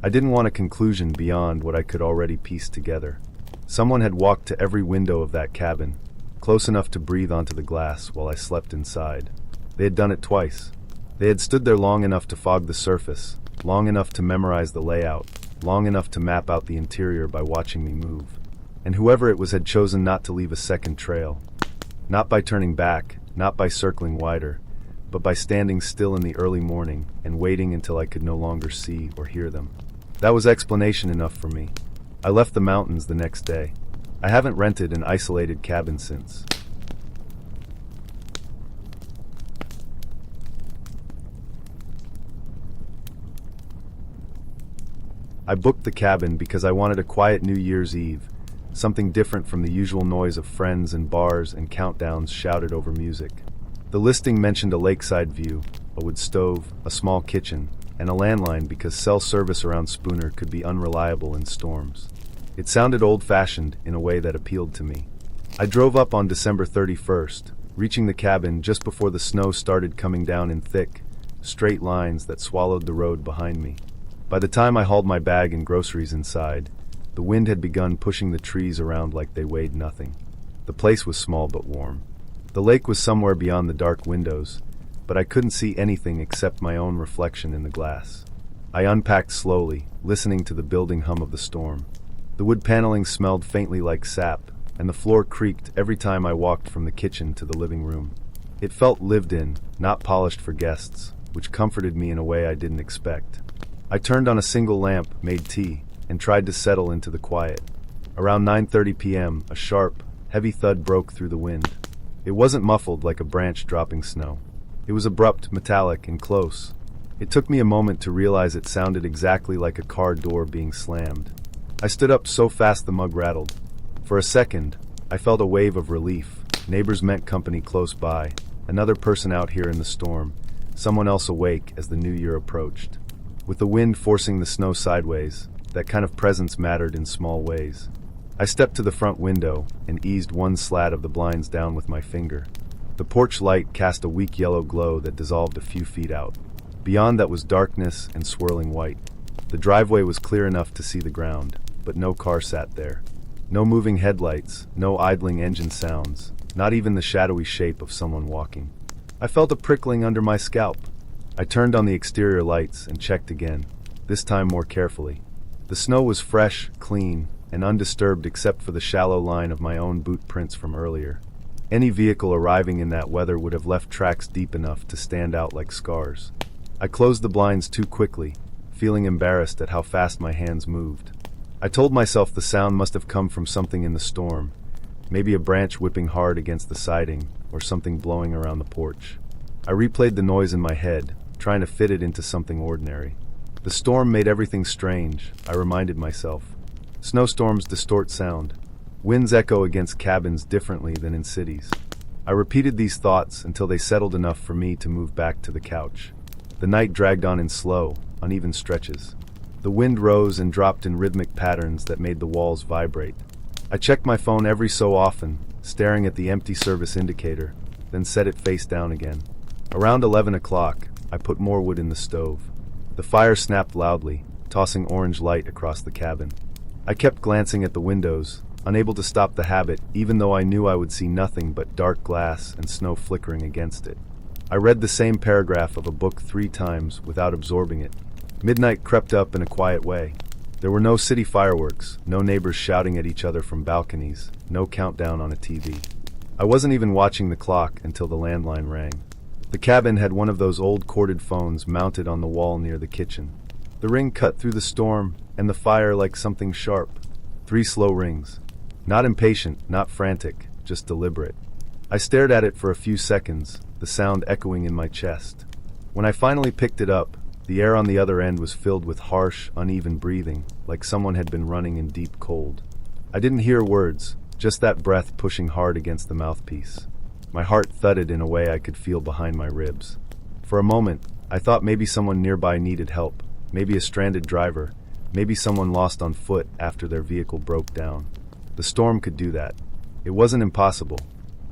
I didn't want a conclusion beyond what I could already piece together. Someone had walked to every window of that cabin, close enough to breathe onto the glass while I slept inside. They had done it twice. They had stood there long enough to fog the surface, long enough to memorize the layout, long enough to map out the interior by watching me move. And whoever it was had chosen not to leave a second trail. Not by turning back, not by circling wider, but by standing still in the early morning and waiting until I could no longer see or hear them. That was explanation enough for me. I left the mountains the next day. I haven't rented an isolated cabin since. I booked the cabin because I wanted a quiet New Year's Eve, something different from the usual noise of friends and bars and countdowns shouted over music. The listing mentioned a lakeside view, a wood stove, a small kitchen, and a landline because cell service around Spooner could be unreliable in storms. It sounded old-fashioned in a way that appealed to me. I drove up on December 31st, reaching the cabin just before the snow started coming down in thick, straight lines that swallowed the road behind me. By the time I hauled my bag and groceries inside, the wind had begun pushing the trees around like they weighed nothing. The place was small but warm. The lake was somewhere beyond the dark windows, but I couldn't see anything except my own reflection in the glass. I unpacked slowly, listening to the building hum of the storm. The wood paneling smelled faintly like sap, and the floor creaked every time I walked from the kitchen to the living room. It felt lived in, not polished for guests, which comforted me in a way I didn't expect. I turned on a single lamp, made tea, and tried to settle into the quiet. Around 9:30 p.m., a sharp, heavy thud broke through the wind. It wasn't muffled like a branch dropping snow. It was abrupt, metallic, and close. It took me a moment to realize it sounded exactly like a car door being slammed. I stood up so fast the mug rattled. For a second, I felt a wave of relief. Neighbors meant company close by, another person out here in the storm, someone else awake as the new year approached. With the wind forcing the snow sideways, that kind of presence mattered in small ways. I stepped to the front window and eased one slat of the blinds down with my finger. The porch light cast a weak yellow glow that dissolved a few feet out. Beyond that was darkness and swirling white. The driveway was clear enough to see the ground, but no car sat there. No moving headlights, no idling engine sounds, not even the shadowy shape of someone walking. I felt a prickling under my scalp. I turned on the exterior lights and checked again, this time more carefully. The snow was fresh, clean, and undisturbed except for the shallow line of my own boot prints from earlier. Any vehicle arriving in that weather would have left tracks deep enough to stand out like scars. I closed the blinds too quickly, feeling embarrassed at how fast my hands moved. I told myself the sound must have come from something in the storm, maybe a branch whipping hard against the siding or something blowing around the porch. I replayed the noise in my head, trying to fit it into something ordinary. The storm made everything strange, I reminded myself. Snowstorms distort sound. Winds echo against cabins differently than in cities. I repeated these thoughts until they settled enough for me to move back to the couch. The night dragged on in slow, uneven stretches. The wind rose and dropped in rhythmic patterns that made the walls vibrate. I checked my phone every so often, staring at the empty service indicator, then set it face down again. Around 11 o'clock, I put more wood in the stove. The fire snapped loudly, tossing orange light across the cabin. I kept glancing at the windows, unable to stop the habit even though I knew I would see nothing but dark glass and snow flickering against it. I read the same paragraph of a book 3 times without absorbing it. Midnight crept up in a quiet way. There were no city fireworks, no neighbors shouting at each other from balconies, no countdown on a TV. I wasn't even watching the clock until the landline rang. The cabin had one of those old corded phones mounted on the wall near the kitchen. The ring cut through the storm and the fire like something sharp. 3 slow rings. Not impatient, not frantic, just deliberate. I stared at it for a few seconds, the sound echoing in my chest. When I finally picked it up, the air on the other end was filled with harsh, uneven breathing, like someone had been running in deep cold. I didn't hear words, just that breath pushing hard against the mouthpiece. My heart thudded in a way I could feel behind my ribs. For a moment, I thought maybe someone nearby needed help, maybe a stranded driver, maybe someone lost on foot after their vehicle broke down. The storm could do that. It wasn't impossible.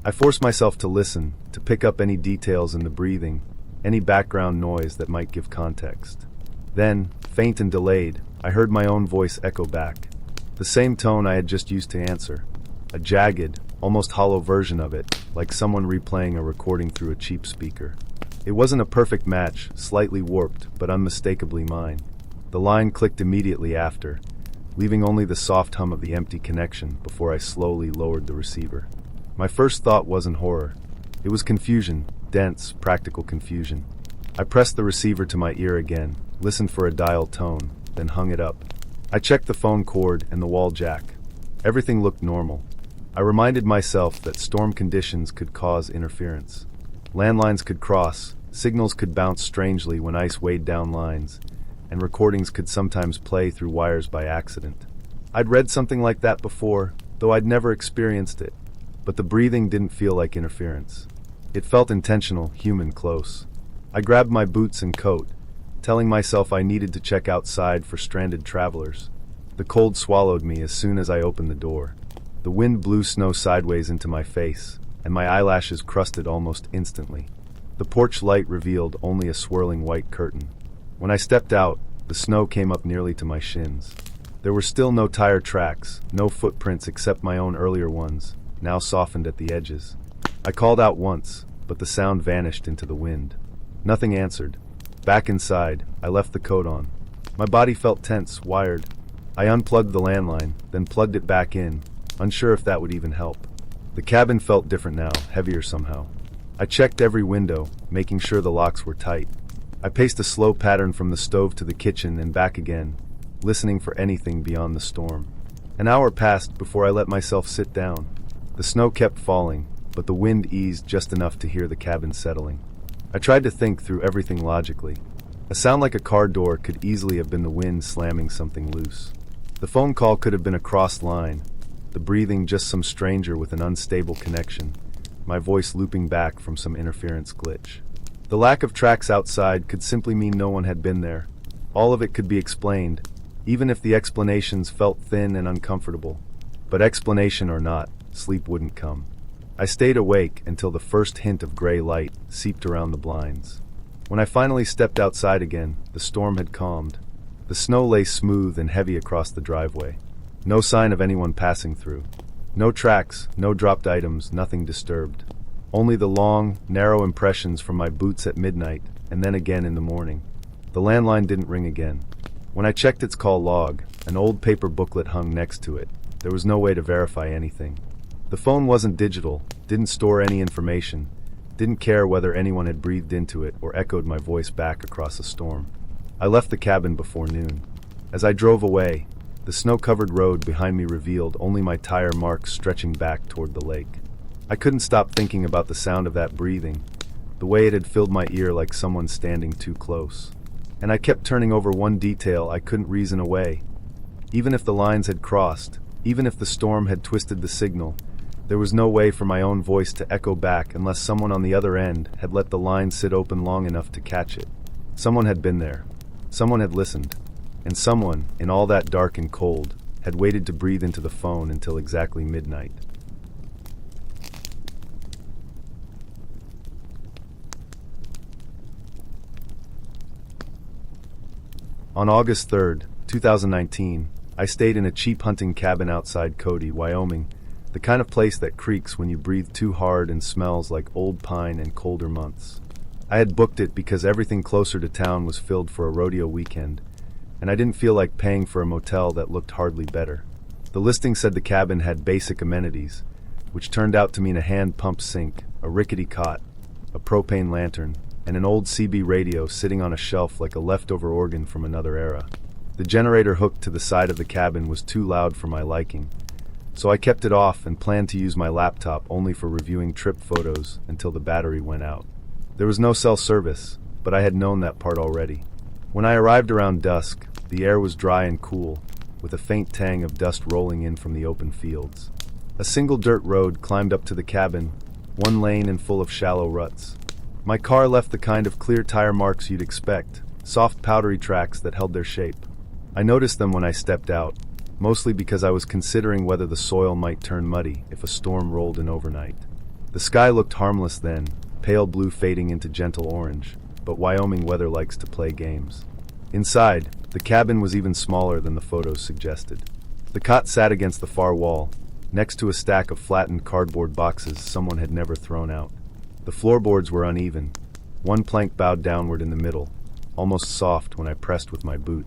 I forced myself to listen, to pick up any details in the breathing, any background noise that might give context. Then, faint and delayed, I heard my own voice echo back. The same tone I had just used to answer. A jagged, almost hollow version of it, like someone replaying a recording through a cheap speaker. It wasn't a perfect match, slightly warped, but unmistakably mine. The line clicked immediately after, leaving only the soft hum of the empty connection before I slowly lowered the receiver. My first thought wasn't horror. It was confusion, dense, practical confusion. I pressed the receiver to my ear again, listened for a dial tone, then hung it up. I checked the phone cord and the wall jack. Everything looked normal. I reminded myself that storm conditions could cause interference. Landlines could cross, signals could bounce strangely when ice weighed down lines, and recordings could sometimes play through wires by accident. I'd read something like that before, though I'd never experienced it. But the breathing didn't feel like interference. It felt intentional, human, close. I grabbed my boots and coat, telling myself I needed to check outside for stranded travelers. The cold swallowed me as soon as I opened the door. The wind blew snow sideways into my face, and my eyelashes crusted almost instantly. The porch light revealed only a swirling white curtain. When I stepped out, the snow came up nearly to my shins. There were still no tire tracks, no footprints except my own earlier ones, now softened at the edges. I called out once, but the sound vanished into the wind. Nothing answered. Back inside, I left the coat on. My body felt tense, wired. I unplugged the landline, then plugged it back in, unsure if that would even help. The cabin felt different now, heavier somehow. I checked every window, making sure the locks were tight. I paced a slow pattern from the stove to the kitchen and back again, listening for anything beyond the storm. An hour passed before I let myself sit down. The snow kept falling, but the wind eased just enough to hear the cabin settling. I tried to think through everything logically. A sound like a car door could easily have been the wind slamming something loose. The phone call could have been a crossed line, the breathing just some stranger with an unstable connection, my voice looping back from some interference glitch. The lack of tracks outside could simply mean no one had been there. All of it could be explained, even if the explanations felt thin and uncomfortable. But explanation or not, sleep wouldn't come. I stayed awake until the first hint of gray light seeped around the blinds. When I finally stepped outside again, the storm had calmed. The snow lay smooth and heavy across the driveway. No sign of anyone passing through. No tracks, no dropped items, nothing disturbed. Only the long, narrow impressions from my boots at midnight, and then again in the morning. The landline didn't ring again. When I checked its call log, an old paper booklet hung next to it. There was no way to verify anything. The phone wasn't digital, didn't store any information, didn't care whether anyone had breathed into it or echoed my voice back across the storm. I left the cabin before noon. As I drove away, the snow-covered road behind me revealed only my tire marks stretching back toward the lake. I couldn't stop thinking about the sound of that breathing, the way it had filled my ear like someone standing too close. And I kept turning over one detail I couldn't reason away. Even if the lines had crossed, even if the storm had twisted the signal, there was no way for my own voice to echo back unless someone on the other end had let the line sit open long enough to catch it. Someone had been there. Someone had listened. And someone, in all that dark and cold, had waited to breathe into the phone until exactly midnight. On August 3rd, 2019, I stayed in a cheap hunting cabin outside Cody, Wyoming, the kind of place that creaks when you breathe too hard and smells like old pine and colder months. I had booked it because everything closer to town was filled for a rodeo weekend, and I didn't feel like paying for a motel that looked hardly better. The listing said the cabin had basic amenities, which turned out to mean a hand-pumped sink, a rickety cot, a propane lantern, and an old CB radio sitting on a shelf like a leftover organ from another era. The generator hooked to the side of the cabin was too loud for my liking, so I kept it off and planned to use my laptop only for reviewing trip photos until the battery went out. There was no cell service, but I had known that part already. When I arrived around dusk, the air was dry and cool, with a faint tang of dust rolling in from the open fields. A single dirt road climbed up to the cabin, one lane and full of shallow ruts. My car left the kind of clear tire marks you'd expect, soft powdery tracks that held their shape. I noticed them when I stepped out, mostly because I was considering whether the soil might turn muddy if a storm rolled in overnight. The sky looked harmless then, pale blue fading into gentle orange, but Wyoming weather likes to play games. Inside, the cabin was even smaller than the photos suggested. The cot sat against the far wall, next to a stack of flattened cardboard boxes someone had never thrown out. The floorboards were uneven, one plank bowed downward in the middle, almost soft when I pressed with my boot.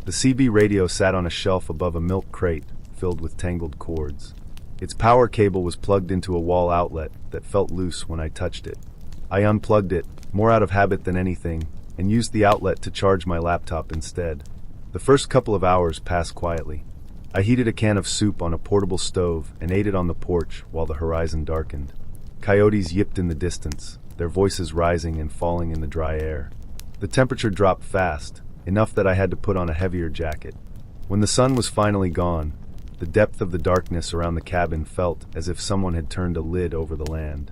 The CB radio sat on a shelf above a milk crate filled with tangled cords. Its power cable was plugged into a wall outlet that felt loose when I touched it. I unplugged it, more out of habit than anything, and used the outlet to charge my laptop instead. The first couple of hours passed quietly. I heated a can of soup on a portable stove and ate it on the porch while the horizon darkened. Coyotes yipped in the distance, their voices rising and falling in the dry air. The temperature dropped fast, enough that I had to put on a heavier jacket. When the sun was finally gone, the depth of the darkness around the cabin felt as if someone had turned a lid over the land.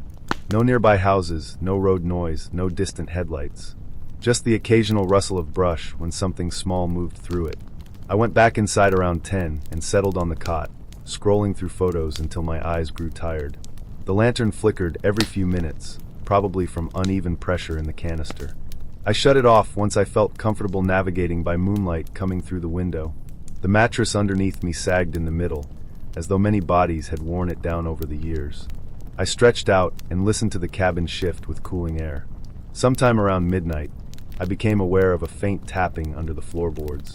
No nearby houses, no road noise, no distant headlights. Just the occasional rustle of brush when something small moved through it. I went back inside around 10 and settled on the cot, scrolling through photos until my eyes grew tired. The lantern flickered every few minutes, probably from uneven pressure in the canister. I shut it off once I felt comfortable navigating by moonlight coming through the window. The mattress underneath me sagged in the middle, as though many bodies had worn it down over the years. I stretched out and listened to the cabin shift with cooling air. Sometime around midnight, I became aware of a faint tapping under the floorboards.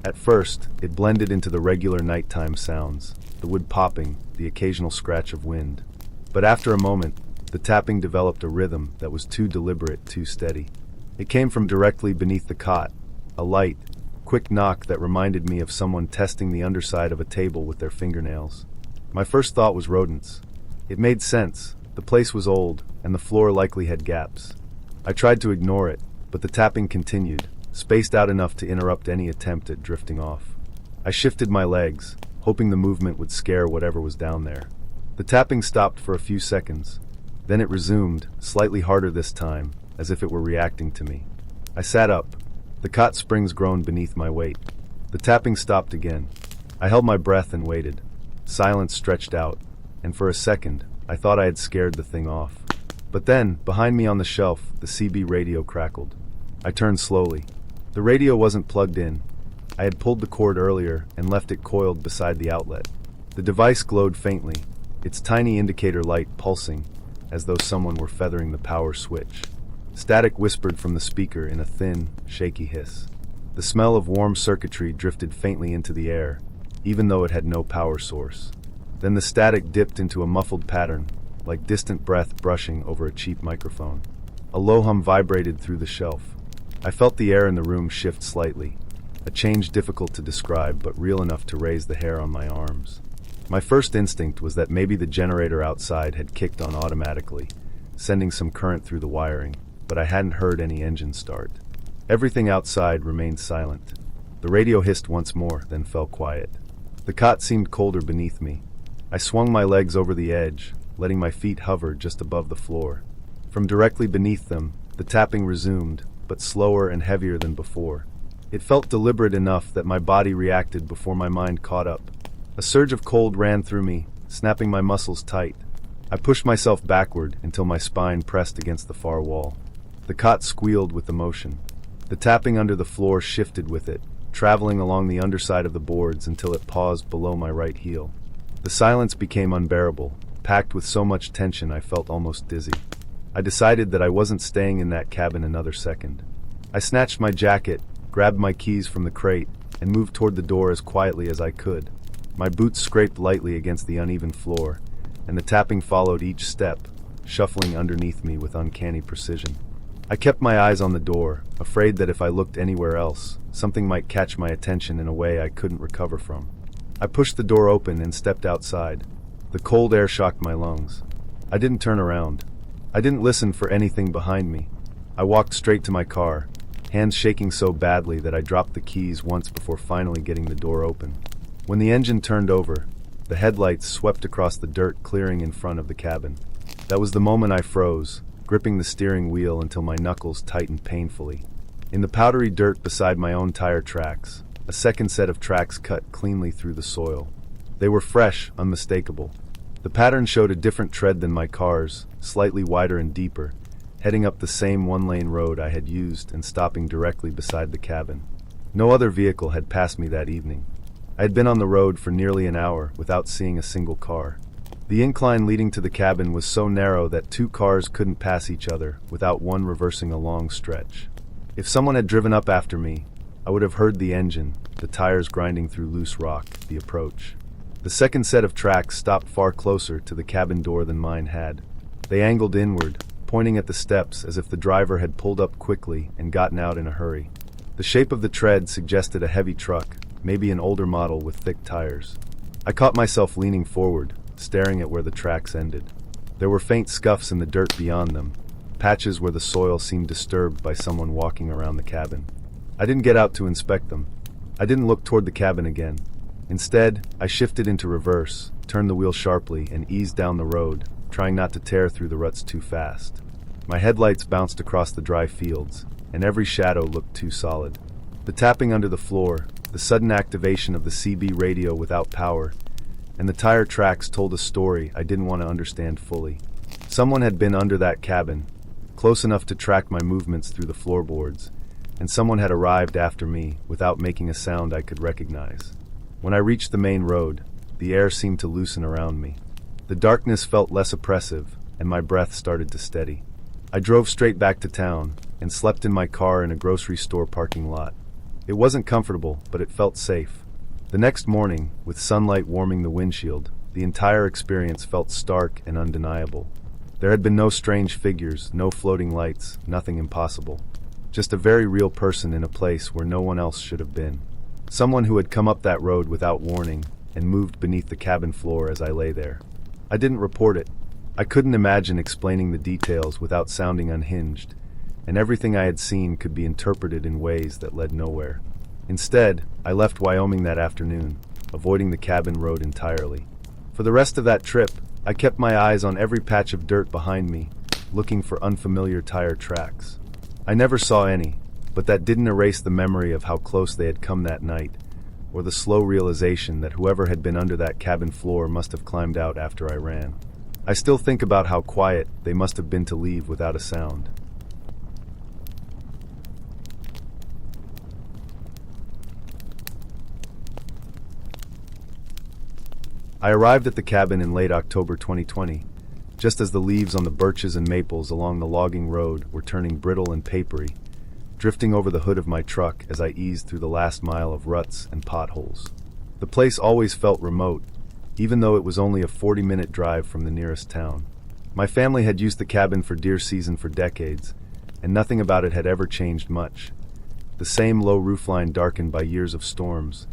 At first, it blended into the regular nighttime sounds, the wood popping, the occasional scratch of wind. But after a moment, the tapping developed a rhythm that was too deliberate, too steady. It came from directly beneath the cot, a light, quick knock that reminded me of someone testing the underside of a table with their fingernails. My first thought was rodents. It made sense. The place was old, and the floor likely had gaps. I tried to ignore it, but the tapping continued, spaced out enough to interrupt any attempt at drifting off. I shifted my legs, hoping the movement would scare whatever was down there. The tapping stopped for a few seconds. Then it resumed, slightly harder this time, as if it were reacting to me. I sat up. The cot springs groaned beneath my weight. The tapping stopped again. I held my breath and waited. Silence stretched out, and for a second, I thought I had scared the thing off. But then, behind me on the shelf, the CB radio crackled. I turned slowly. The radio wasn't plugged in. I had pulled the cord earlier and left it coiled beside the outlet. The device glowed faintly, its tiny indicator light pulsing, as though someone were feathering the power switch. Static whispered from the speaker in a thin, shaky hiss. The smell of warm circuitry drifted faintly into the air, even though it had no power source. Then the static dipped into a muffled pattern, like distant breath brushing over a cheap microphone. A low hum vibrated through the shelf. I felt the air in the room shift slightly, a change difficult to describe but real enough to raise the hair on my arms. My first instinct was that maybe the generator outside had kicked on automatically, sending some current through the wiring, but I hadn't heard any engine start. Everything outside remained silent. The radio hissed once more, then fell quiet. The cot seemed colder beneath me. I swung my legs over the edge, letting my feet hover just above the floor. From directly beneath them, the tapping resumed, but slower and heavier than before. It felt deliberate enough that my body reacted before my mind caught up. A surge of cold ran through me, snapping my muscles tight. I pushed myself backward until my spine pressed against the far wall. The cot squealed with the motion. The tapping under the floor shifted with it, traveling along the underside of the boards until it paused below my right heel. The silence became unbearable, packed with so much tension I felt almost dizzy. I decided that I wasn't staying in that cabin another second. I snatched my jacket, grabbed my keys from the crate, and moved toward the door as quietly as I could. My boots scraped lightly against the uneven floor, and the tapping followed each step, shuffling underneath me with uncanny precision. I kept my eyes on the door, afraid that if I looked anywhere else, something might catch my attention in a way I couldn't recover from. I pushed the door open and stepped outside. The cold air shocked my lungs. I didn't turn around. I didn't listen for anything behind me. I walked straight to my car, hands shaking so badly that I dropped the keys once before finally getting the door open. When the engine turned over, the headlights swept across the dirt clearing in front of the cabin. That was the moment I froze, gripping the steering wheel until my knuckles tightened painfully. In the powdery dirt beside my own tire tracks, a second set of tracks cut cleanly through the soil. They were fresh, unmistakable. The pattern showed a different tread than my car's, slightly wider and deeper, heading up the same one-lane road I had used and stopping directly beside the cabin. No other vehicle had passed me that evening. I had been on the road for nearly an hour without seeing a single car. The incline leading to the cabin was so narrow that two cars couldn't pass each other without one reversing a long stretch. If someone had driven up after me, I would have heard the engine, the tires grinding through loose rock, the approach. The second set of tracks stopped far closer to the cabin door than mine had. They angled inward, pointing at the steps as if the driver had pulled up quickly and gotten out in a hurry. The shape of the tread suggested a heavy truck, maybe an older model with thick tires. I caught myself leaning forward, staring at where the tracks ended. There were faint scuffs in the dirt beyond them, patches where the soil seemed disturbed by someone walking around the cabin. I didn't get out to inspect them. I didn't look toward the cabin again. Instead, I shifted into reverse, turned the wheel sharply, and eased down the road, trying not to tear through the ruts too fast. My headlights bounced across the dry fields, and every shadow looked too solid. The tapping under the floor, the sudden activation of the CB radio without power, and the tire tracks told a story I didn't want to understand fully. Someone had been under that cabin, close enough to track my movements through the floorboards, and someone had arrived after me without making a sound I could recognize. When I reached the main road, the air seemed to loosen around me. The darkness felt less oppressive, and my breath started to steady. I drove straight back to town, and slept in my car in a grocery store parking lot. It wasn't comfortable, but it felt safe. The next morning, with sunlight warming the windshield, the entire experience felt stark and undeniable. There had been no strange figures, no floating lights, nothing impossible. Just a very real person in a place where no one else should have been. Someone who had come up that road without warning and moved beneath the cabin floor as I lay there. I didn't report it. I couldn't imagine explaining the details without sounding unhinged, and everything I had seen could be interpreted in ways that led nowhere. Instead, I left Wyoming that afternoon, avoiding the cabin road entirely. For the rest of that trip, I kept my eyes on every patch of dirt behind me, looking for unfamiliar tire tracks. I never saw any, but that didn't erase the memory of how close they had come that night, or the slow realization that whoever had been under that cabin floor must have climbed out after I ran. I still think about how quiet they must have been to leave without a sound. I arrived at the cabin in late October 2020, just as the leaves on the birches and maples along the logging road were turning brittle and papery, drifting over the hood of my truck as I eased through the last mile of ruts and potholes. The place always felt remote, even though it was only a 40-minute drive from the nearest town. My family had used the cabin for deer season for decades, and nothing about it had ever changed much. The same low roofline darkened by years of storms,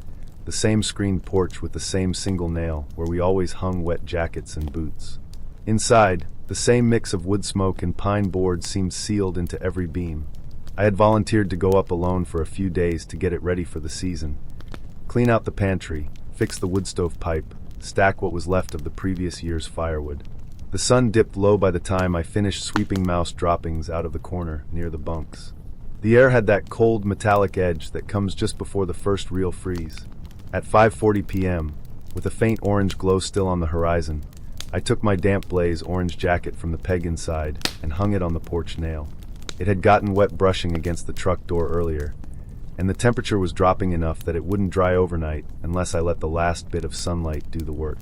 the same screened porch with the same single nail where we always hung wet jackets and boots. Inside, the same mix of wood smoke and pine boards seemed sealed into every beam. I had volunteered to go up alone for a few days to get it ready for the season. Clean out the pantry, fix the wood stove pipe, stack what was left of the previous year's firewood. The sun dipped low by the time I finished sweeping mouse droppings out of the corner near the bunks. The air had that cold metallic edge that comes just before the first real freeze. At 5:40 p.m., with a faint orange glow still on the horizon, I took my damp blaze orange jacket from the peg inside and hung it on the porch nail. It had gotten wet brushing against the truck door earlier, and the temperature was dropping enough that it wouldn't dry overnight unless I let the last bit of sunlight do the work.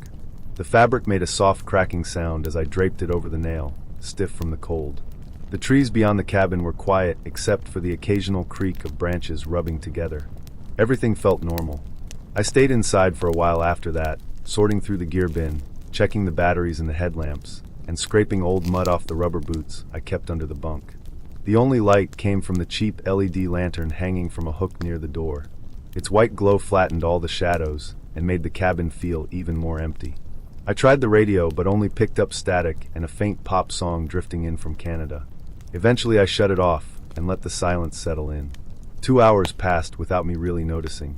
The fabric made a soft cracking sound as I draped it over the nail, stiff from the cold. The trees beyond the cabin were quiet except for the occasional creak of branches rubbing together. Everything felt normal. I stayed inside for a while after that, sorting through the gear bin, checking the batteries in the headlamps, and scraping old mud off the rubber boots I kept under the bunk. The only light came from the cheap LED lantern hanging from a hook near the door. Its white glow flattened all the shadows and made the cabin feel even more empty. I tried the radio but only picked up static and a faint pop song drifting in from Canada. Eventually I shut it off and let the silence settle in. 2 hours passed without me really noticing.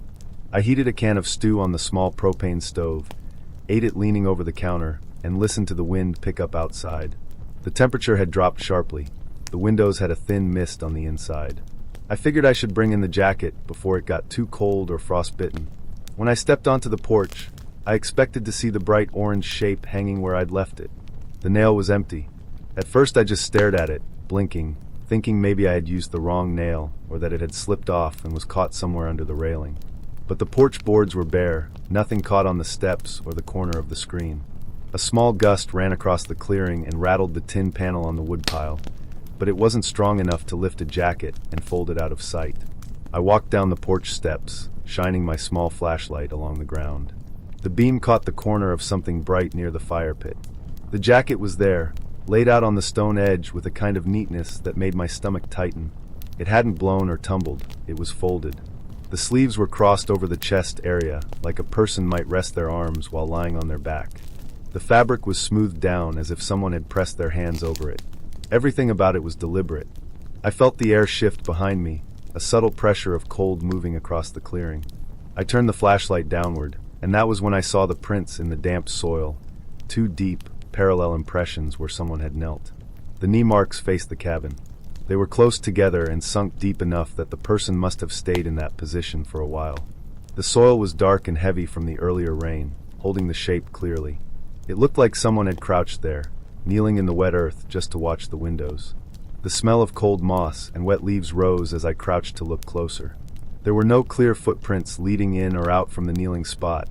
I heated a can of stew on the small propane stove, ate it leaning over the counter, and listened to the wind pick up outside. The temperature had dropped sharply. The windows had a thin mist on the inside. I figured I should bring in the jacket before it got too cold or frostbitten. When I stepped onto the porch, I expected to see the bright orange shape hanging where I'd left it. The nail was empty. At first I just stared at it, blinking, thinking maybe I had used the wrong nail or that it had slipped off and was caught somewhere under the railing. But the porch boards were bare, nothing caught on the steps or the corner of the screen. A small gust ran across the clearing and rattled the tin panel on the woodpile, but it wasn't strong enough to lift a jacket and fold it out of sight. I walked down the porch steps, shining my small flashlight along the ground. The beam caught the corner of something bright near the fire pit. The jacket was there, laid out on the stone edge with a kind of neatness that made my stomach tighten. It hadn't blown or tumbled, it was folded. The sleeves were crossed over the chest area, like a person might rest their arms while lying on their back. The fabric was smoothed down as if someone had pressed their hands over it. Everything about it was deliberate. I felt the air shift behind me, a subtle pressure of cold moving across the clearing. I turned the flashlight downward, and that was when I saw the prints in the damp soil, 2 deep, parallel impressions where someone had knelt. The knee marks faced the cabin. They were close together and sunk deep enough that the person must have stayed in that position for a while. The soil was dark and heavy from the earlier rain, holding the shape clearly. It looked like someone had crouched there, kneeling in the wet earth just to watch the windows. The smell of cold moss and wet leaves rose as I crouched to look closer. There were no clear footprints leading in or out from the kneeling spot,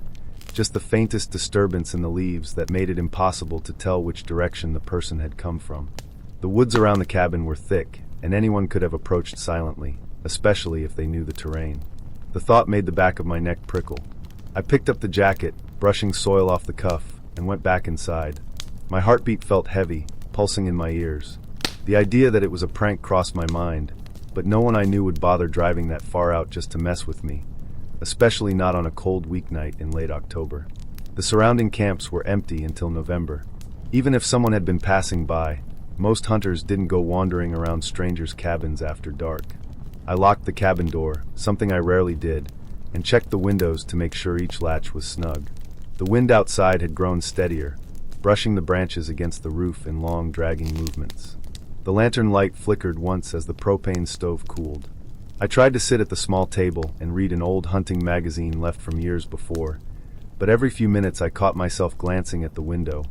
just the faintest disturbance in the leaves that made it impossible to tell which direction the person had come from. The woods around the cabin were thick, and anyone could have approached silently, especially if they knew the terrain. The thought made the back of my neck prickle. I picked up the jacket, brushing soil off the cuff, and went back inside. My heartbeat felt heavy, pulsing in my ears. The idea that it was a prank crossed my mind, but no one I knew would bother driving that far out just to mess with me, especially not on a cold weeknight in late October. The surrounding camps were empty until November. Even if someone had been passing by, most hunters didn't go wandering around strangers' cabins after dark. I locked the cabin door, something I rarely did, and checked the windows to make sure each latch was snug. The wind outside had grown steadier, brushing the branches against the roof in long, dragging movements. The lantern light flickered once as the propane stove cooled. I tried to sit at the small table and read an old hunting magazine left from years before, but every few minutes I caught myself glancing at the window,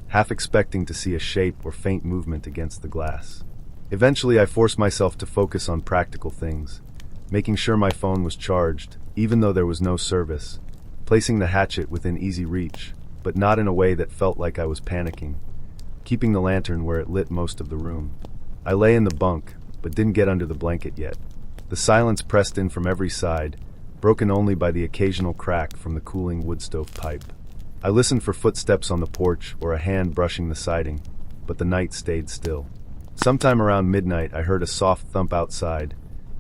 half expecting to see a shape or faint movement against the glass. Eventually, I forced myself to focus on practical things, making sure my phone was charged, even though there was no service, placing the hatchet within easy reach, but not in a way that felt like I was panicking, keeping the lantern where it lit most of the room. I lay in the bunk, but didn't get under the blanket yet. The silence pressed in from every side, broken only by the occasional crack from the cooling wood stove pipe. I listened for footsteps on the porch or a hand brushing the siding, but the night stayed still. Sometime around midnight, I heard a soft thump outside,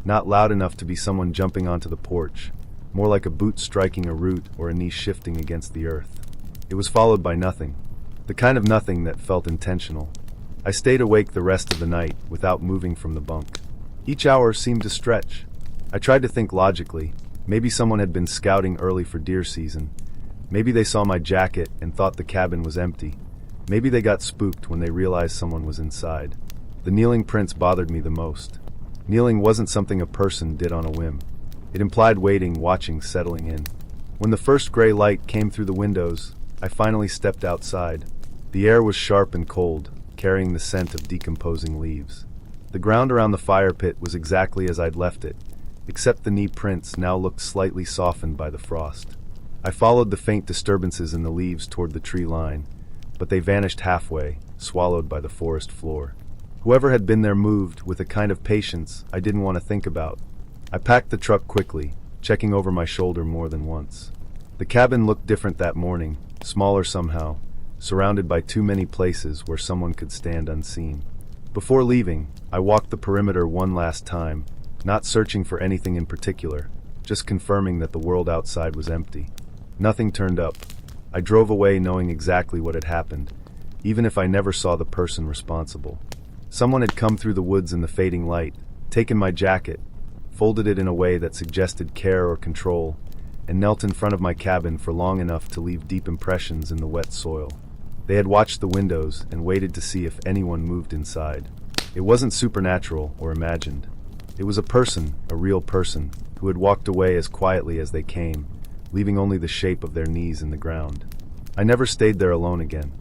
not loud enough to be someone jumping onto the porch, more like a boot striking a root or a knee shifting against the earth. It was followed by nothing, the kind of nothing that felt intentional. I stayed awake the rest of the night without moving from the bunk. Each hour seemed to stretch. I tried to think logically. Maybe someone had been scouting early for deer season. Maybe they saw my jacket and thought the cabin was empty. Maybe they got spooked when they realized someone was inside. The kneeling prints bothered me the most. Kneeling wasn't something a person did on a whim. It implied waiting, watching, settling in. When the first gray light came through the windows, I finally stepped outside. The air was sharp and cold, carrying the scent of decomposing leaves. The ground around the fire pit was exactly as I'd left it, except the knee prints now looked slightly softened by the frost. I followed the faint disturbances in the leaves toward the tree line, but they vanished halfway, swallowed by the forest floor. Whoever had been there moved with a kind of patience I didn't want to think about. I packed the truck quickly, checking over my shoulder more than once. The cabin looked different that morning, smaller somehow, surrounded by too many places where someone could stand unseen. Before leaving, I walked the perimeter one last time, not searching for anything in particular, just confirming that the world outside was empty. Nothing turned up. I drove away knowing exactly what had happened, even if I never saw the person responsible. Someone had come through the woods in the fading light, taken my jacket, folded it in a way that suggested care or control, and knelt in front of my cabin for long enough to leave deep impressions in the wet soil. They had watched the windows and waited to see if anyone moved inside. It wasn't supernatural or imagined. It was a person, a real person, who had walked away as quietly as they came, leaving only the shape of their knees in the ground. I never stayed there alone again.